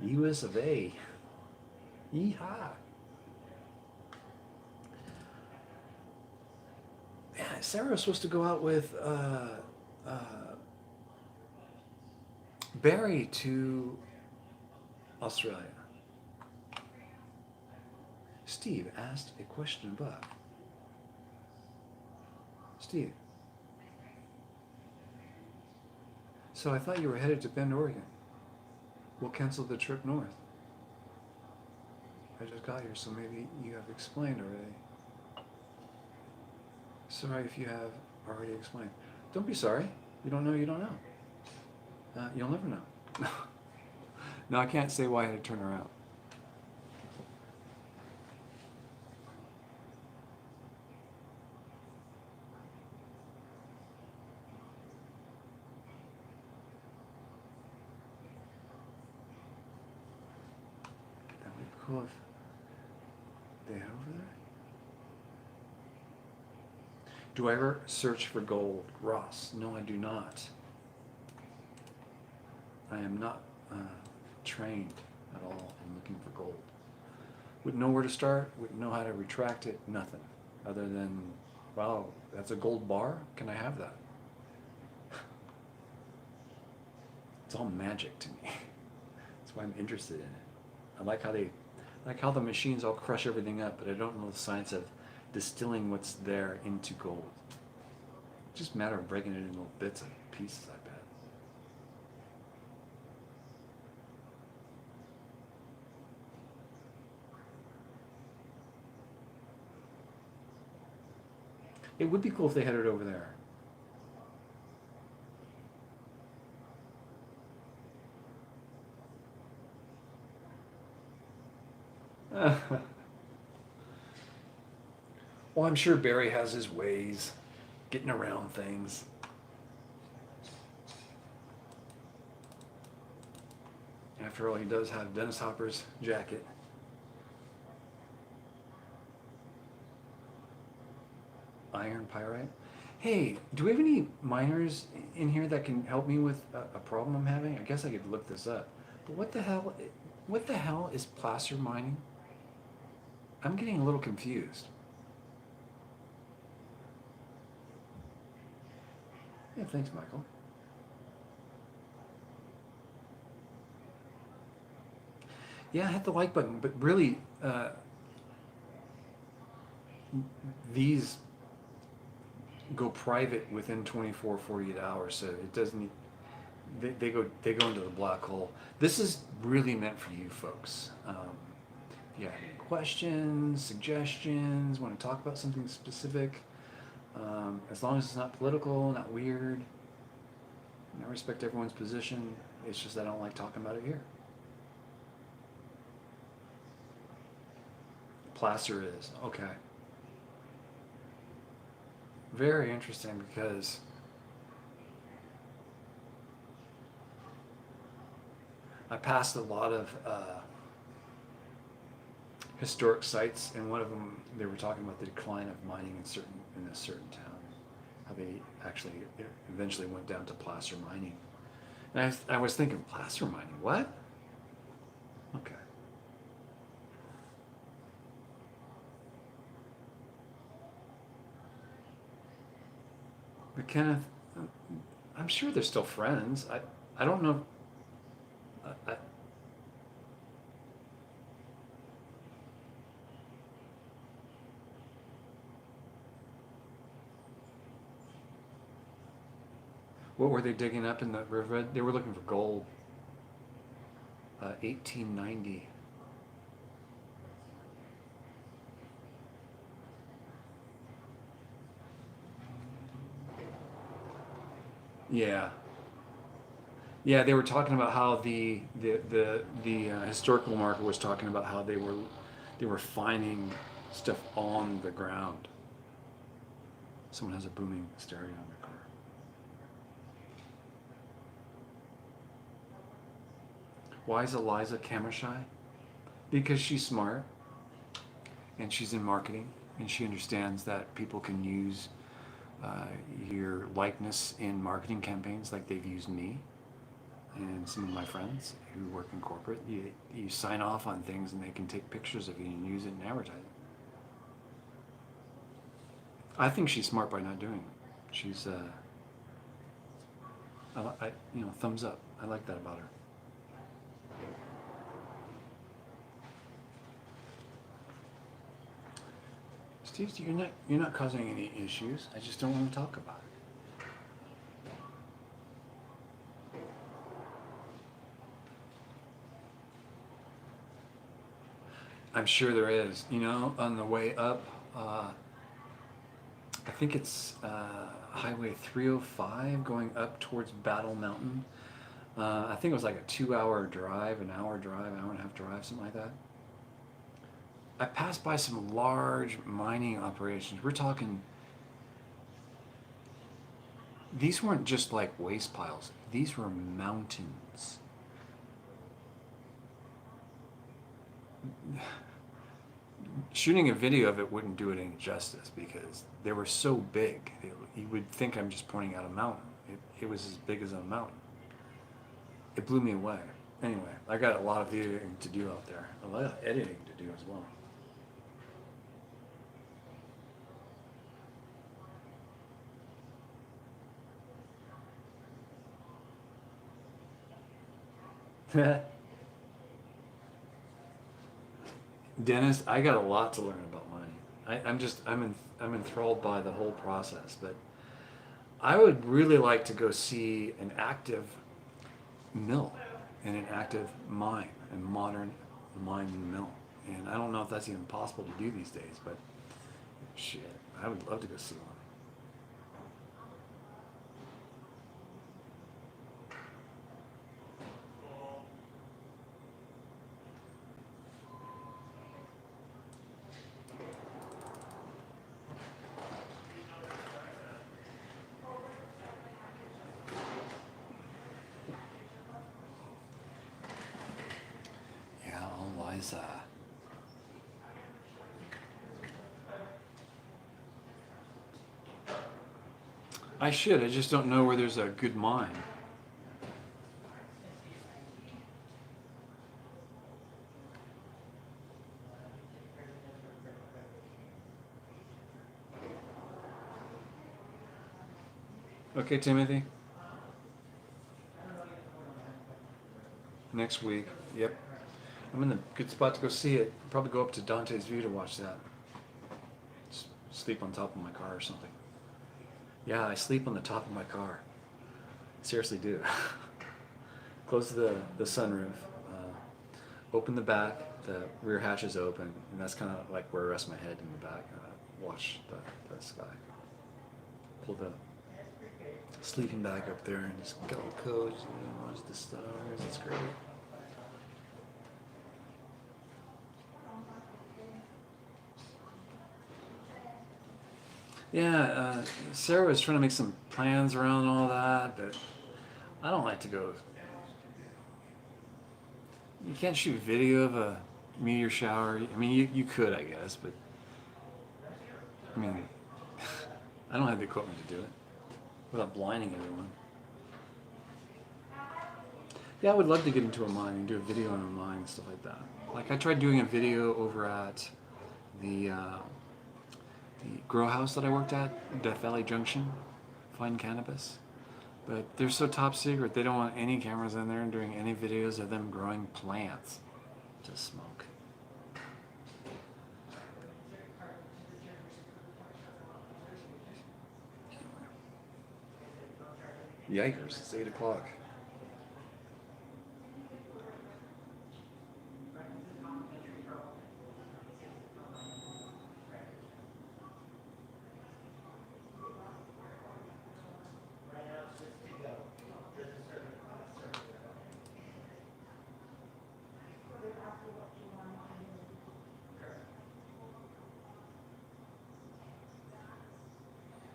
U.S. of A. Yeehaw! Yeah, Sarah was supposed to go out with Barry to Australia. Steve asked a question above. Steve. So I thought you were headed to Bend, Oregon. We'll cancel the trip north. I just got here, so maybe you have explained already. Sorry if you have already explained. Don't be sorry. You don't know, you don't know. You'll never know. No, I can't say why I had to turn around. That'd be cool if they had over there. Do I ever search for gold? Ross, no, I do not. I am not trained at all in looking for gold. Wouldn't know where to start, wouldn't know how to retract it, nothing. Other than, wow, that's a gold bar? Can I have that? It's all magic to me. That's why I'm interested in it. I like how the machines all crush everything up, but I don't know the science of distilling what's there into gold. It's just a matter of breaking it into little bits and pieces, I bet. It would be cool if they had it over there. Well, I'm sure Barry has his ways getting around things. After all, he does have Dennis Hopper's jacket. Iron pyrite. Hey, do we have any miners in here that can help me with a problem I'm having? I guess I could look this up. But what the hell is placer mining? I'm getting a little confused. Yeah, thanks, Michael. Yeah, I hit the like button, but really, these go private within 24, 48 hours, so it doesn't. They go into the black hole. This is really meant for you folks. If you have any questions, suggestions, want to talk about something specific, as long as it's not political, not weird. I respect everyone's position. It's just I don't like talking about it here. Placer is okay. Very interesting because I passed a lot of historic sites, and one of them they were talking about the decline of mining in a certain town, how they actually eventually went down to placer mining. And I was thinking, placer mining, what? Okay. But Kenneth, I'm sure they're still friends. I don't know. I, what were they digging up in the riverbed? They were looking for gold. 1890. Yeah. Yeah, they were talking about how the historical marker was talking about how they were finding stuff on the ground. Someone has a booming stereo in their car. Why is Eliza camera shy? Because she's smart and she's in marketing and she understands that people can use your likeness in marketing campaigns like they've used me and some of my friends who work in corporate. You sign off on things and they can take pictures of you and use it in advertising. I think she's smart by not doing it. She's, thumbs up. I like that about her. Steve, you're not causing any issues. I just don't want to talk about it. I'm sure there is. On the way up, I think it's Highway 305 going up towards Battle Mountain. I think it was like a 2-hour drive, an hour drive, an hour and a half drive, something like that. I passed by some large mining operations. We're talking, these weren't just like waste piles. These were mountains. Shooting a video of it wouldn't do it any justice because they were so big. You would think I'm just pointing out a mountain. It was as big as a mountain. It blew me away. Anyway, I got a lot of editing to do out there. A lot of editing to do as well. Dennis, I got a lot to learn about mining. I'm enthralled by the whole process, but I would really like to go see an active mill and an active mine, a modern mine and mill. And I don't know if that's even possible to do these days, but shit, I would love to go see one. Eliza. I should. I just don't know where there's a good mine. Okay, Timothy. Next week. Yep. I'm in the good spot to go see it. Probably go up to Dante's View to watch that. Sleep on top of my car or something. Yeah, I sleep on the top of my car. Seriously do. Close the sunroof. Open the back. The rear hatch is open. And that's kind of like where I rest my head in the back. Watch the sky. Pull the sleeping bag up there and just go cozy and watch the stars. It's great. Yeah, Sarah was trying to make some plans around all that, but I don't like to go. You can't shoot video of a meteor shower. I mean, you could, I guess, but I mean, I don't have the equipment to do it without blinding everyone. Yeah, I would love to get into a mine and do a video on a mine and stuff like that. Like I tried doing a video over at the grow house that I worked at, Death Valley Junction, Fine Cannabis. But they're so top secret, they don't want any cameras in there and doing any videos of them growing plants to smoke. Yikers, it's 8 o'clock.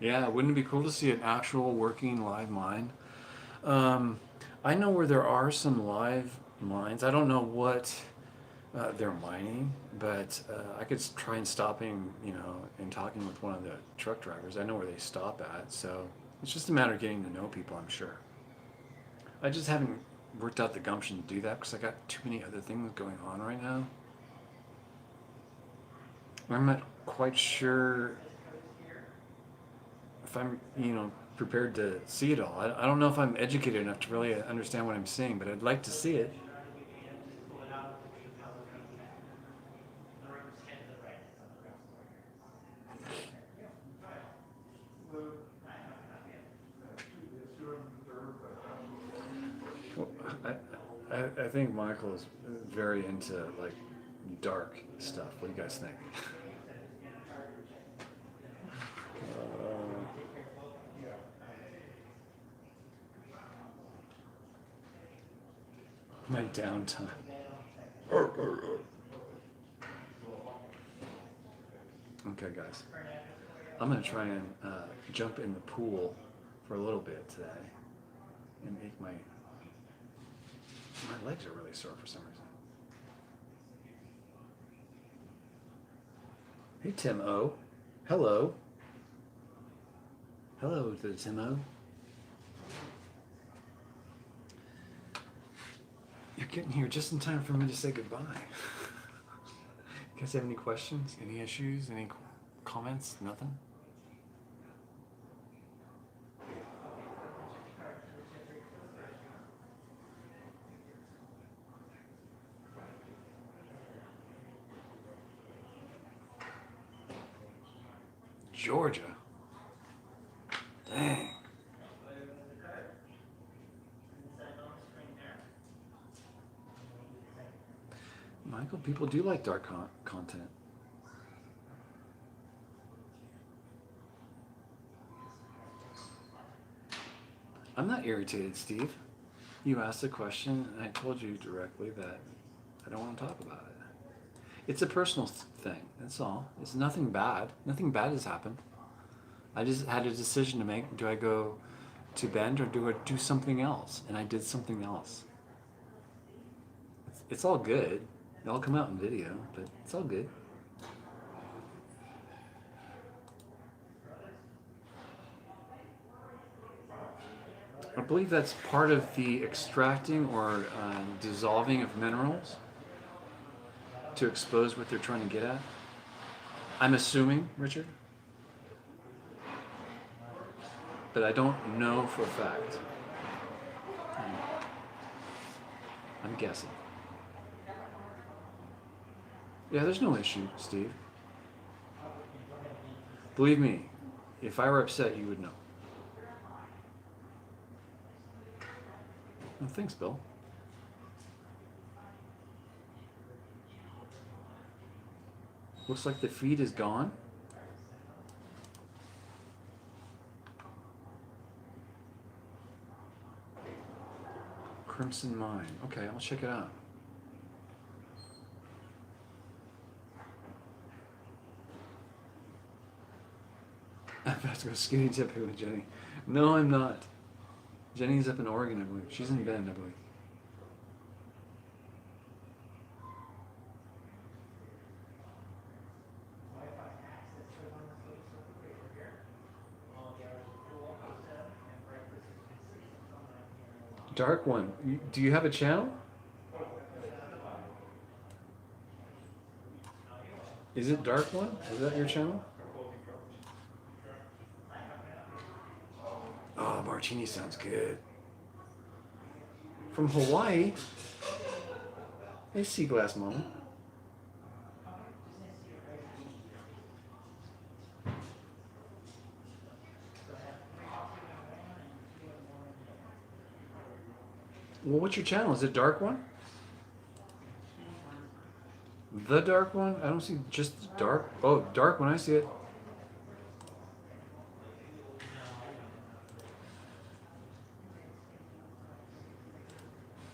Yeah, wouldn't it be cool to see an actual working live mine? I know where there are some live mines. I don't know what they're mining, but I could try and stopping, and talking with one of the truck drivers. I know where they stop at, so it's just a matter of getting to know people, I'm sure. I just haven't worked out the gumption to do that because I got too many other things going on right now. I'm not quite sure if I'm, prepared to see it all. I don't know if I'm educated enough to really understand what I'm seeing, but I'd like to see it. Well, I think Michael is very into like dark stuff. What do you guys think? My downtime. Okay, guys. I'm gonna try and jump in the pool for a little bit today and make my legs are really sore for some reason. Hey, Tim O. Hello. Hello to Tim O. You're getting here just in time for me to say goodbye. You guys have any questions? Any issues? Any comments? Nothing? Georgia. Dang. Michael, people do like dark content. I'm not irritated, Steve. You asked a question, and I told you directly that I don't want to talk about it. It's a personal thing, that's all. It's nothing bad. Nothing bad has happened. I just had a decision to make. Do I go to Bend or do I do something else? And I did something else. It's all good. They'll come out in video, but it's all good. I believe that's part of the extracting or dissolving of minerals to expose what they're trying to get at. I'm assuming, Richard, but I don't know for a fact. I'm guessing. Yeah, there's no issue, Steve. Believe me, if I were upset, you would know. Well, thanks, Bill. Looks like the feed is gone. Crimson Mine. Okay, I'll check it out. I'm about to go skinny dipping with Jenny. No, I'm not. Jenny's up in Oregon, I believe. She's in Bend, I believe. Dark One. Do you have a channel? Is it Dark One? Is that your channel? Oh, martini sounds good. From Hawaii? Hey, Sea Glass Mama. Well, what's your channel? Is it Dark One? The Dark One? I don't see just Dark. Oh, Dark One, I see it.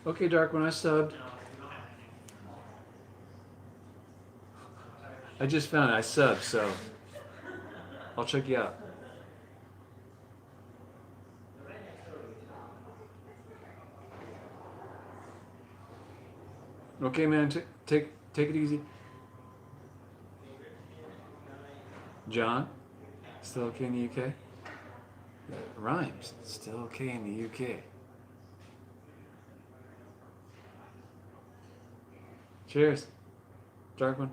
Okay, Dark One, I subbed. I just found it. I subbed, so I'll check you out. Okay, man, take it easy. John, still okay in the UK? It rhymes. Still okay in the UK. Cheers. Dark One.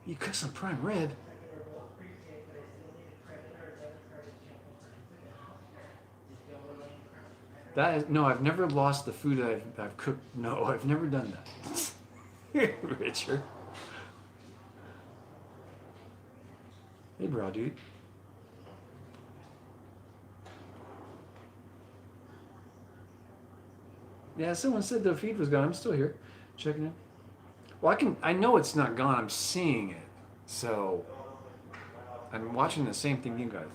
You cook some prime rib. That is, no, I've never lost the food that I've cooked. No, I've never done that. Richard. Hey, bro, dude. Yeah, someone said the feed was gone. I'm still here, checking it. Well, I know it's not gone. I'm seeing it. So, I'm watching the same thing you guys are.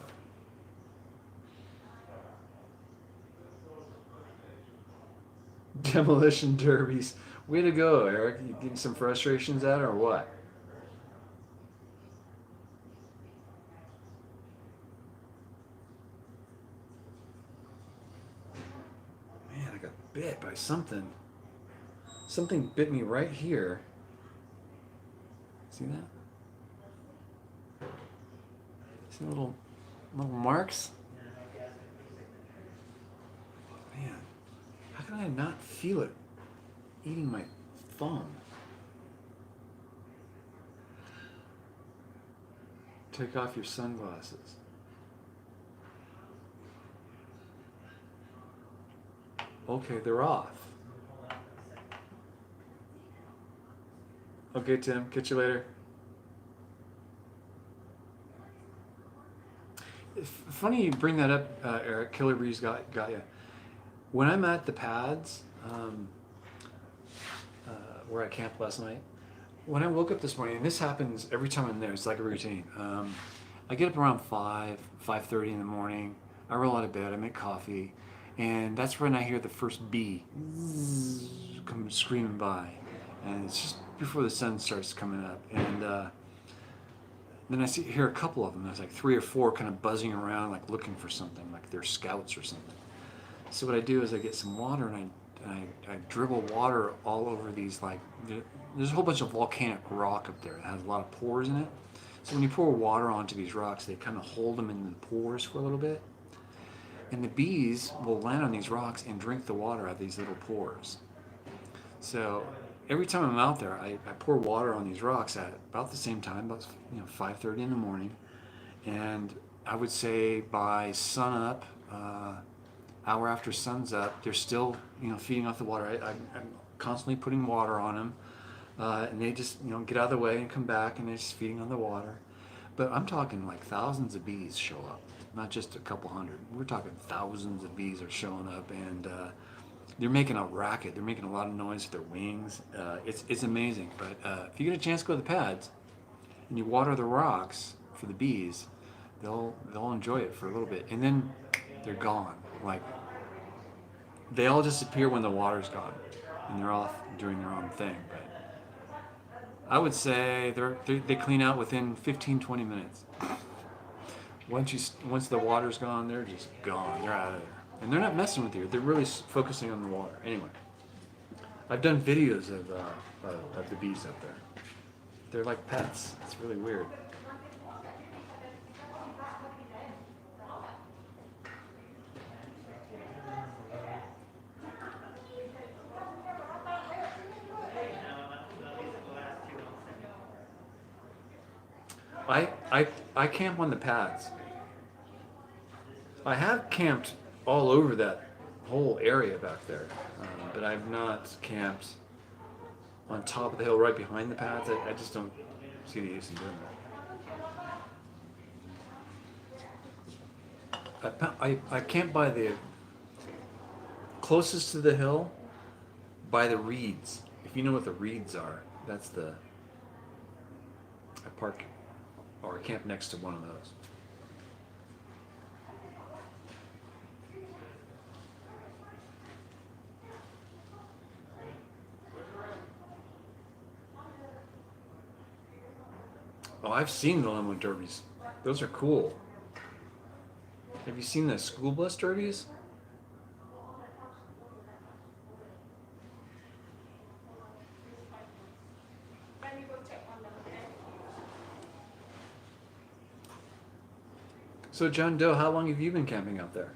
Demolition derbies. Way to go, Eric. You getting some frustrations out or what? Man, I got bit by something. Something bit me right here. See that? See little marks? Man, how can I not feel it eating my thumb? Take off your sunglasses. Okay, they're off. Okay, Tim, catch you later. Funny you bring that up, Eric. Killer Breeze got you. When I'm at the pads, where I camped last night, when I woke up this morning, and this happens every time I'm there, it's like a routine. I get up around 5:30 in the morning. I roll out of bed, I make coffee, and that's when I hear the first bee come screaming by, and it's just before the sun starts coming up, and then I hear a couple of them. There's like 3 or 4 kind of buzzing around, like looking for something, like they're scouts or something. So what I do is I get some water and I I dribble water all over these, like, there's a whole bunch of volcanic rock up there that has a lot of pores in it. So when you pour water onto these rocks, they kind of hold them in the pores for a little bit. And the bees will land on these rocks and drink the water out of these little pores. So every time I'm out there, I pour water on these rocks at about the same time, about 5:30 in the morning. And I would say by sun up, hour after sun's up, they're still feeding off the water. I'm constantly putting water on them, and they just get out of the way and come back, and they're just feeding on the water. But I'm talking like thousands of bees show up, not just a couple hundred. We're talking thousands of bees are showing up, and they're making a racket. They're making a lot of noise with their wings. It's amazing. But if you get a chance to go to the pads and you water the rocks for the bees, they'll enjoy it for a little bit, and then they're gone. Like, they all disappear when the water's gone, and they're off doing their own thing. But I would say they clean out within 15-20 minutes. Once the water's gone, they're just gone. They're out of there, and they're not messing with you. They're really focusing on the water. Anyway, I've done videos of the bees up there. They're like pets. It's really weird. I camp on the pads. I have camped all over that whole area back there, but I've not camped on top of the hill right behind the pads. I just don't see the use in doing that. I camp by the closest to the hill, by the reeds. If you know what the reeds are, that's I park or camp next to one of those. Oh, I've seen the limo derbies. Those are cool. Have you seen the school bus derbies? So John Doe, how long have you been camping out there?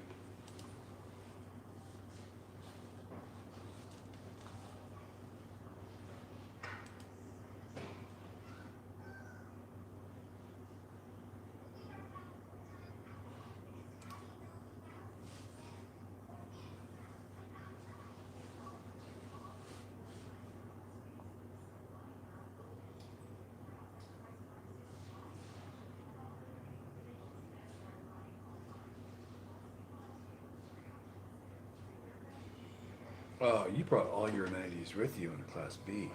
Oh, you brought all your amenities with you in a Class B.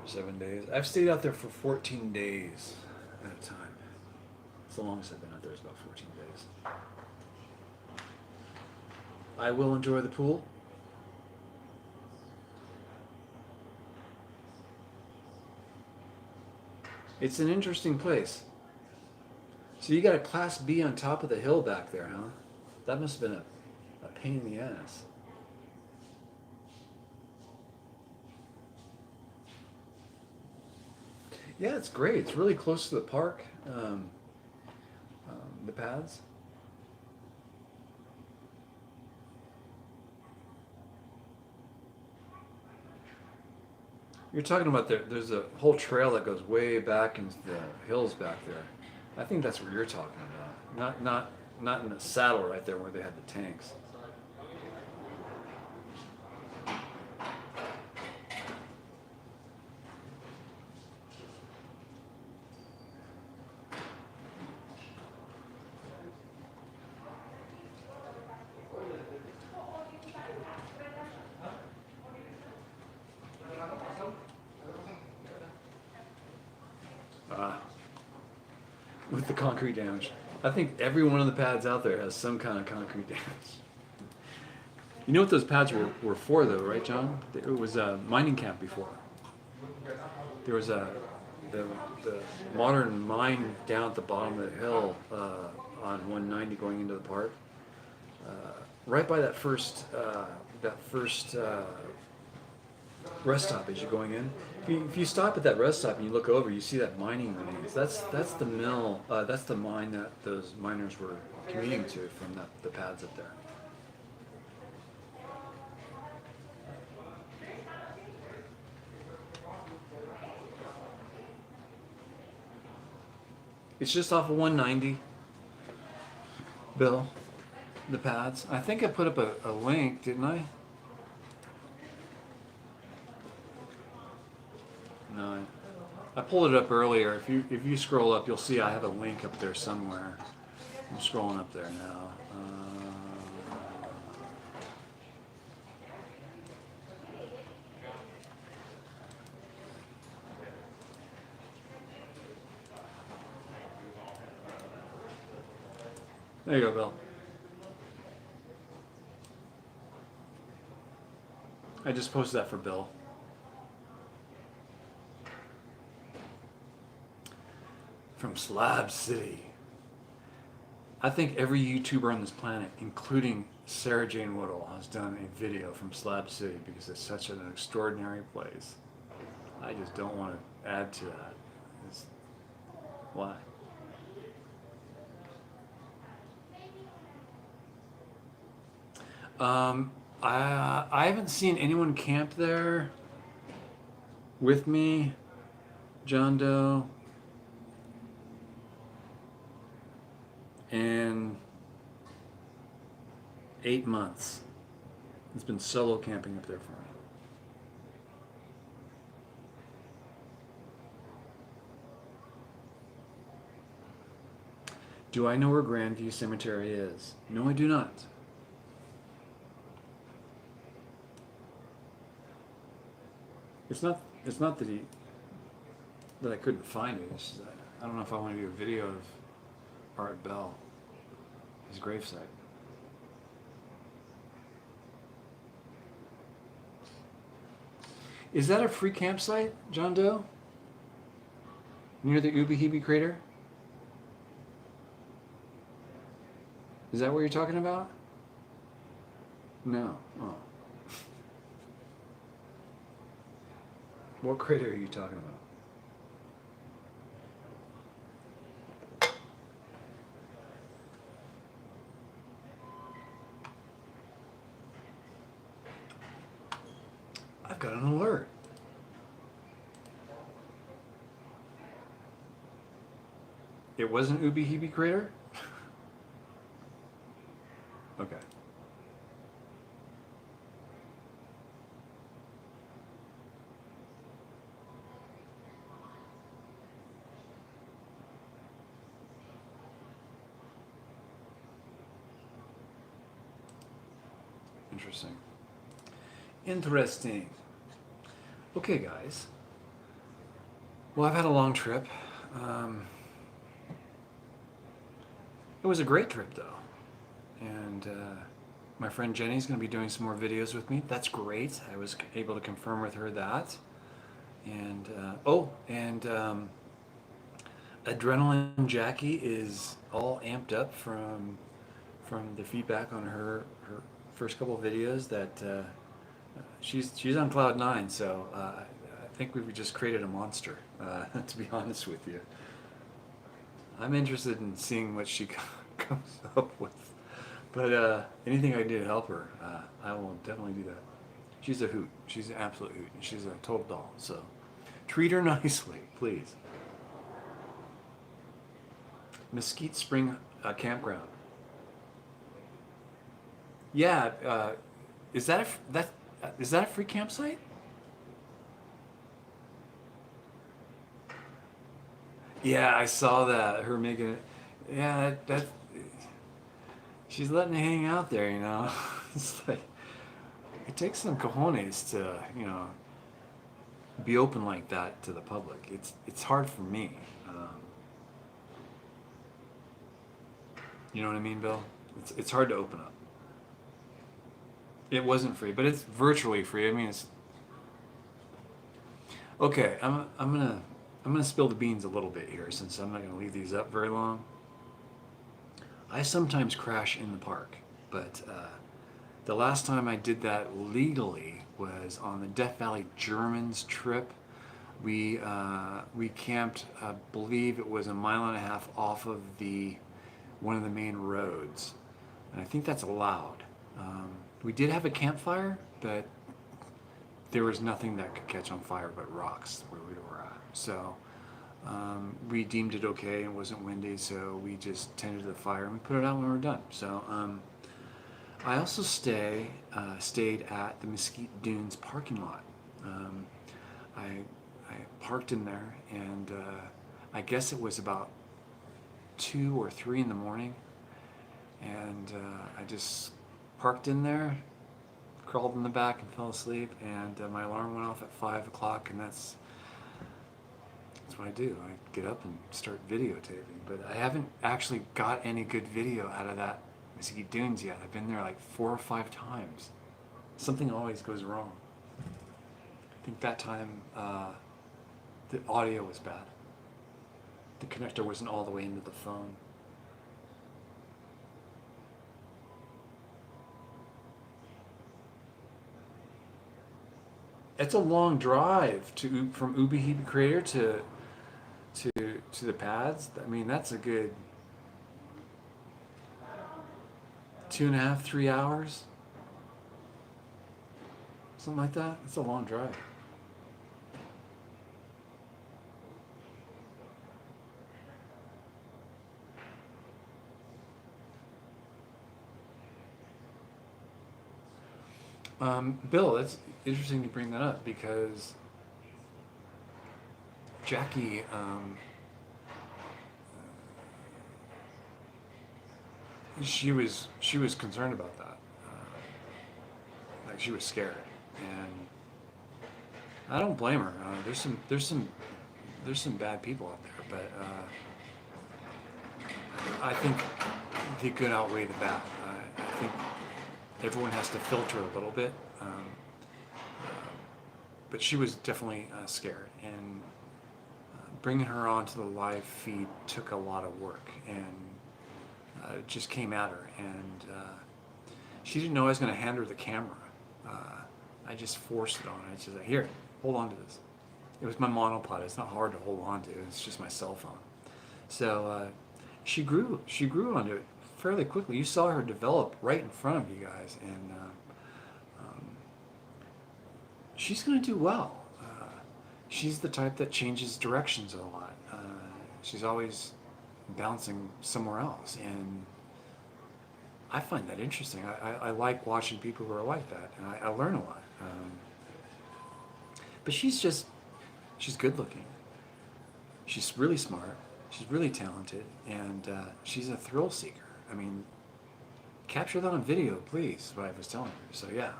7 days. I've stayed out there for 14 days at a time. It's the longest I've been out there is about 14 days. I will enjoy the pool. It's an interesting place. So you got a Class B on top of the hill back there, huh? That must have been a pain in the ass. Yeah, it's great. It's really close to the park, the pads. You're talking about there's a whole trail that goes way back into the hills back there. I think that's what you're talking about. Not in the saddle right there where they had the tanks. With the concrete damage. I think every one of the pads out there has some kind of concrete damage. You know what those pads were for though, right, John? It was a mining camp before. There was the modern mine down at the bottom of the hill on 190 going into the park. Right by that first rest stop as you're going in. If you stop at that rest stop and you look over, you see that mining remains. That's the mill. That's the mine that those miners were commuting to from the pads up there. It's just off of 190, Bill. The pads. I think I put up a link, didn't I? No, I pulled it up earlier. If you scroll up, you'll see I have a link up there somewhere. I'm scrolling up there now. There you go, Bill. I just posted that for Bill. From Slab City. I think every YouTuber on this planet, including Sarah Jane Woodall, has done a video from Slab City because it's such an extraordinary place. I just don't want to add to that. Why? I haven't seen anyone camp there with me, John Doe, in 8 months. It's been solo camping up there for me. Do I know where Grandview Cemetery is? No, I do not. It's not that I couldn't find it. It's just that I don't know if I want to do a video of Art Bell, his gravesite. Is that a free campsite, John Doe? Near the Ubi crater? Is that what you're talking about? No. Oh. What crater are you talking about? I've got an alert. It wasn't Ubi crater? Okay. Interesting. Okay, guys. Well, I've had a long trip. It was a great trip, though. And my friend Jenny's going to be doing some more videos with me. That's great. I was able to confirm with her that. And, Adrenaline Jackie is all amped up from the feedback on her first couple of videos that she's on cloud 9, so I think we've just created a monster, to be honest with you. I'm interested in seeing what she comes up with, but anything I can do to help her, I will definitely do that. She's a hoot. She's an absolute hoot. She's a total doll, so treat her nicely, please. Mesquite Spring Campground. Yeah, is that a free campsite? Yeah, I saw that. Her making it. Yeah, that she's letting it hang out there, you know. It's like it takes some cojones to, you know, be open like that to the public. It's hard for me. You know what I mean, Bill? It's hard to open up. It wasn't free, but it's virtually free. I mean, it's okay. I'm gonna spill the beans a little bit here, since I'm not gonna leave these up very long. I sometimes crash in the park, but The last time I did that legally was on the Death Valley Germans trip. We camped, I believe it was a mile and a half off of one of the main roads, and I think that's allowed. We did have a campfire, but there was nothing that could catch on fire but rocks where we were at. So we deemed it okay. It wasn't windy, so we just tended to the fire and we put it out when we were done. So I also stayed at the Mesquite Dunes parking lot. I parked in there, and I guess it was about 2 or 3 in the morning, and I just parked in there, crawled in the back and fell asleep, and my alarm went off at 5 o'clock, and that's what I do. I get up and start videotaping, but I haven't actually got any good video out of that Mesquite Dunes yet. I've been there like 4 or 5 times. Something always goes wrong. I think that time the audio was bad. The connector wasn't all the way into the phone. It's a long drive from Ubi Crater to the pads. I mean, that's a good 2.5, 3 hours, something like that. It's a long drive. Bill, it's interesting you bring that up because Jackie, she was concerned about that. Like she was scared, and I don't blame her. There's some bad people out there, but I think the good outweigh the bad. I think everyone has to filter a little bit, but she was definitely scared, and bringing her onto the live feed took a lot of work, and it just came at her, and she didn't know I was going to hand her the camera. I just forced it on her. I just said, "Here, hold on to this." It was my monopod. It's not hard to hold on to. It's just my cell phone. So she grew onto it fairly quickly. You saw her develop right in front of you guys, and she's going to do well. She's the type that changes directions a lot. She's always bouncing somewhere else, and I find that interesting. I like watching people who are like that, and I learn a lot. But she's good looking. She's really smart. She's really talented, and she's a thrill seeker. I mean, capture that on video, please, what I was telling her. So yeah.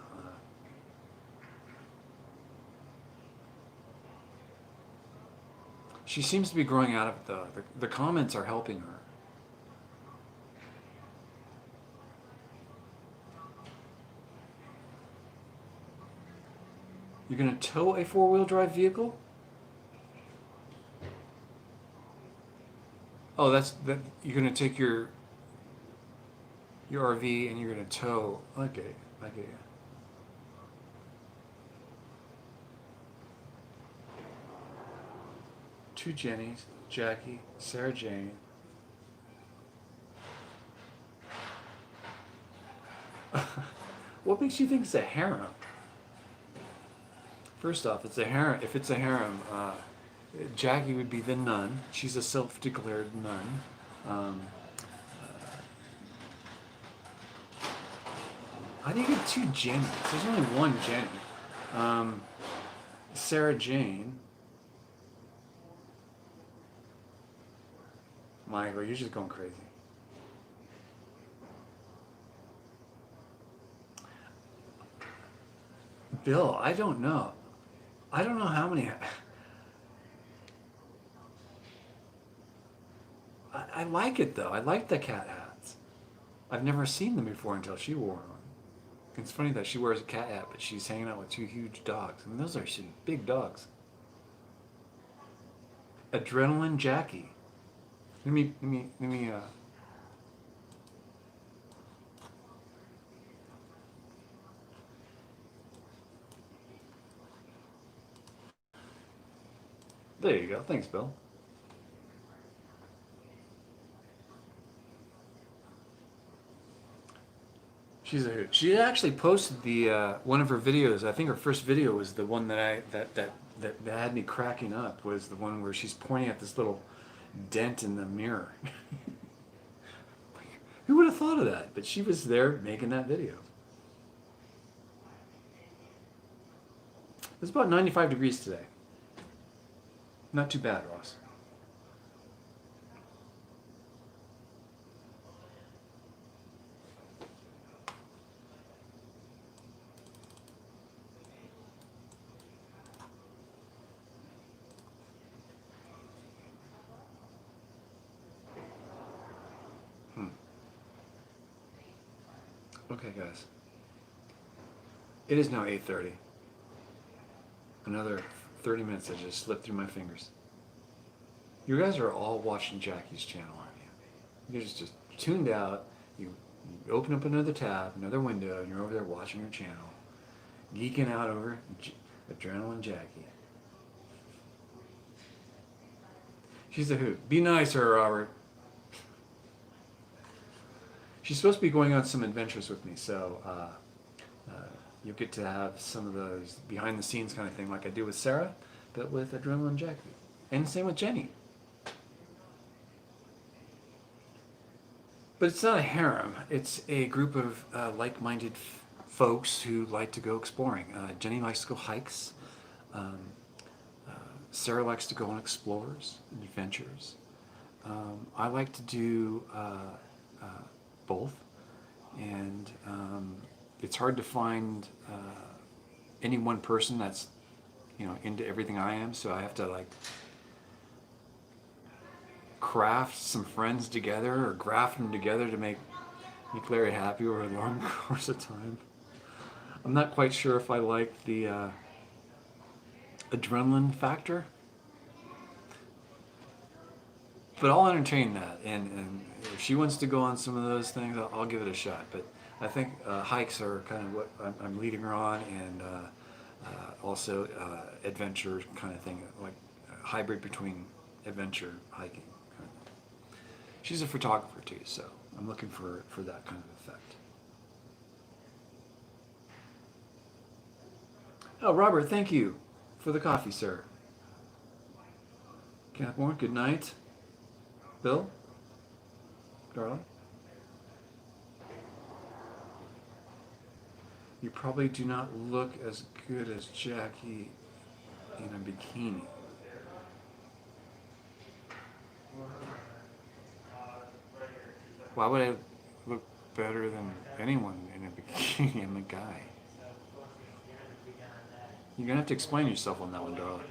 She seems to be growing out of it, though. The comments are helping her. You're going to tow a 4-wheel drive vehicle? Oh, you're going to take your RV and you're going to tow. Okay, I get you. Two Jennies, Jackie, Sarah Jane. What makes you think it's a harem? First off, it's a harem. If it's a harem, Jackie would be the nun. She's a self-declared nun. How do you get 2 Jennies? There's only 1 Jenny. Sarah Jane. Michael, you're just going crazy. Bill, I don't know. I don't know how many. I like it though. I like the cat hats. I've never seen them before until she wore one. It's funny that she wears a cat hat, but she's hanging out with 2 huge dogs. I mean, those are some big dogs. Adrenaline Jackie. Let me. There you go. Thanks, Bill. She's a hoot. She actually posted the one of her videos. I think her first video was the one that had me cracking up. Was the one where she's pointing at this little dent in the mirror. Who would have thought of that? But she was there making that video. It's about 95 degrees today. Not too bad, Ross. Okay, guys. It is now 8:30. Another 30 minutes that just slipped through my fingers. You guys are all watching Jackie's channel, aren't you? You're just tuned out. You open up another tab, another window, and you're over there watching her channel. Geeking out over Adrenaline Jackie. She's a hoot. Be nice to her, Robert. She's supposed to be going on some adventures with me, so you'll get to have some of those behind the scenes kind of thing like I do with Sarah, but with Adrenaline Jackie. And same with Jenny. But it's not a harem. It's a group of like-minded folks who like to go exploring. Jenny likes to go hikes. Sarah likes to go on explorers and adventures. I like to do both, and it's hard to find any one person that's into everything I am, so I have to like craft some friends together or graft them together to make Larry happy over a long course of time. I'm not quite sure if I like the adrenaline factor, but I'll entertain that, and if she wants to go on some of those things, I'll give it a shot. But I think hikes are kind of what I'm leading her on, and also adventure kind of thing, like a hybrid between adventure, hiking. She's a photographer too, so I'm looking for that kind of effect. Oh, Robert, thank you for the coffee, sir. Kenneth Moore, good night. Bill? Darling? You probably do not look as good as Jackie in a bikini. Why would I look better than anyone in a bikini? I'm a guy. You're gonna have to explain yourself on that one, darling.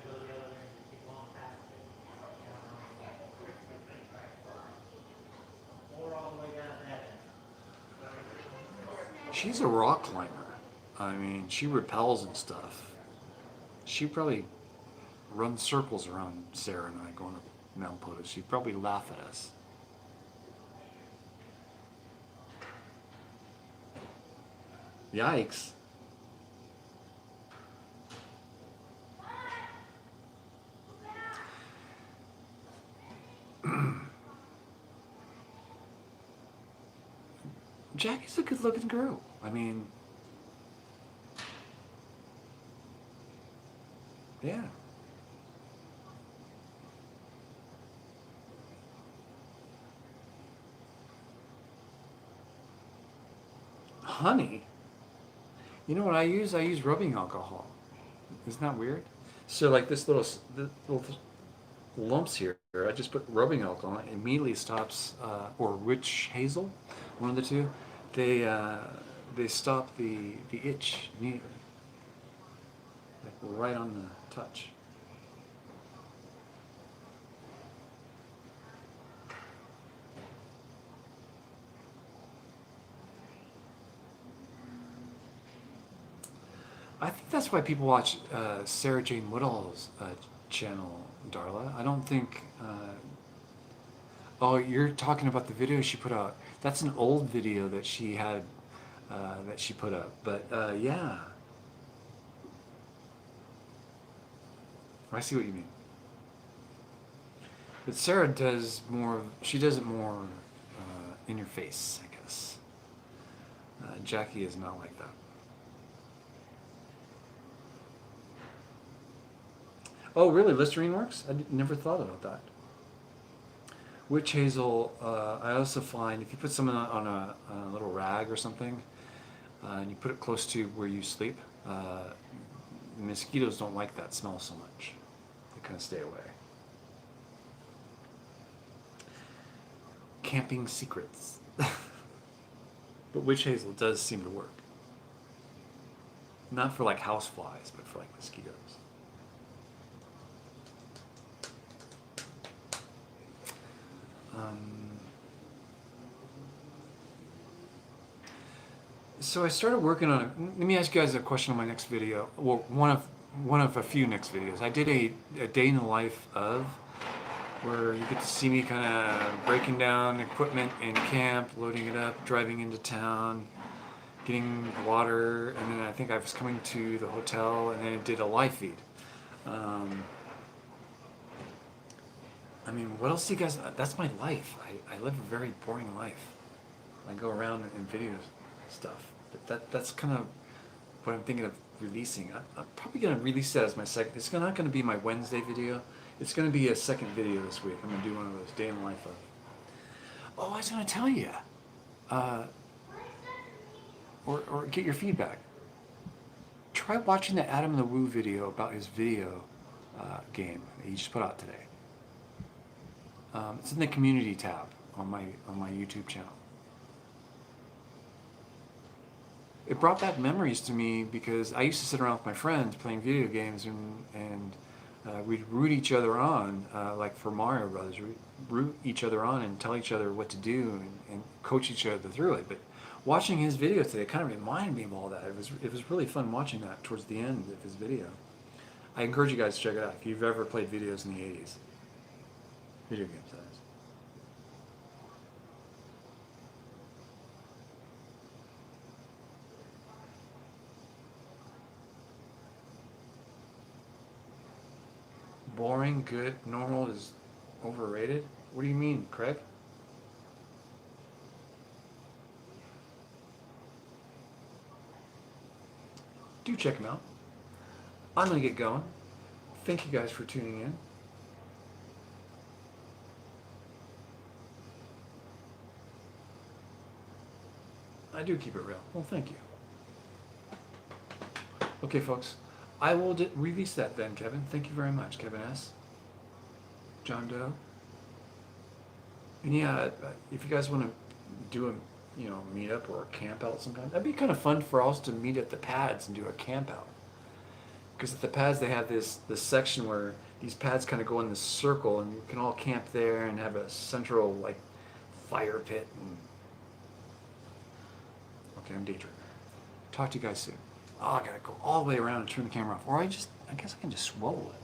She's a rock climber. I mean, she rappels and stuff. She probably runs circles around Sarah and I going up Mount Potus. She'd probably laugh at us. Yikes. Jackie's a good-looking girl. I mean, yeah. Honey? You know what I use? I use rubbing alcohol. Isn't that weird? So like this little lumps here, I just put rubbing alcohol on it. It immediately stops, or witch hazel, one of the two. They stop the itch immediately, like right on the touch. I think that's why people watch Sarah Jane Woodall's channel, Darla. I don't think. Oh, you're talking about the video she put out. That's an old video that she had, that she put up. But yeah, I see what you mean. But Sarah does more. She does it more in your face, I guess. Jackie is not like that. Oh, really? Listerine works? Never thought about that. Witch hazel. I also find if you put some on a little rag or something, and you put it close to where you sleep, mosquitoes don't like that smell so much. They kind of stay away. Camping secrets. But witch hazel does seem to work. Not for like house flies, but for like mosquitoes. So I started working on it. Let me ask you guys a question on my next video. Well, one of a few next videos. I did a day in the life of, where you get to see me kind of breaking down equipment in camp, loading it up, driving into town, getting water, and then I think I was coming to the hotel, and then I did a live feed. I mean, what else do you guys? That's my life. I live a very boring life. I go around and video stuff. But that's kind of what I'm thinking of releasing. I'm probably going to release that as my second. It's not going to be my Wednesday video. It's going to be a second video this week. I'm going to do one of those day in the life of. Oh, I was going to tell you. Or get your feedback. Try watching the Adam the Woo video about his video game that he just put out today. It's in the community tab on my YouTube channel. It brought back memories to me because I used to sit around with my friends playing video games and we'd root each other on, like for Mario Brothers, we'd root each other on and tell each other what to do and coach each other through it. But watching his video today kind of reminded me of all that. It was really fun watching that towards the end of his video. I encourage you guys to check it out if you've ever played videos in the 80s. Video games, that is. Boring, good, normal is overrated? What do you mean, Craig? Do check them out. I'm going to get going. Thank you guys for tuning in. I do keep it real. Well, thank you. Okay, folks. I will release that then, Kevin. Thank you very much, Kevin S. John Doe. And yeah, if you guys want to do a meetup or a camp out sometime, that'd be kind of fun for us to meet at the pads and do a camp out. Because at the pads they have this section where these pads kind of go in this circle, and you can all camp there and have a central like fire pit. Okay, I'm daydreaming. Talk to you guys soon. Oh, I gotta go all the way around and turn the camera off. Or I guess I can just swallow it.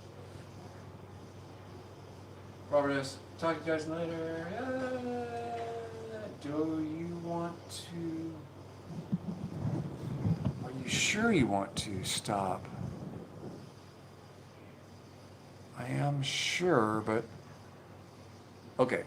Robert S. Talk to you guys later. Do you want to... Are you sure you want to stop? I am sure, but... Okay.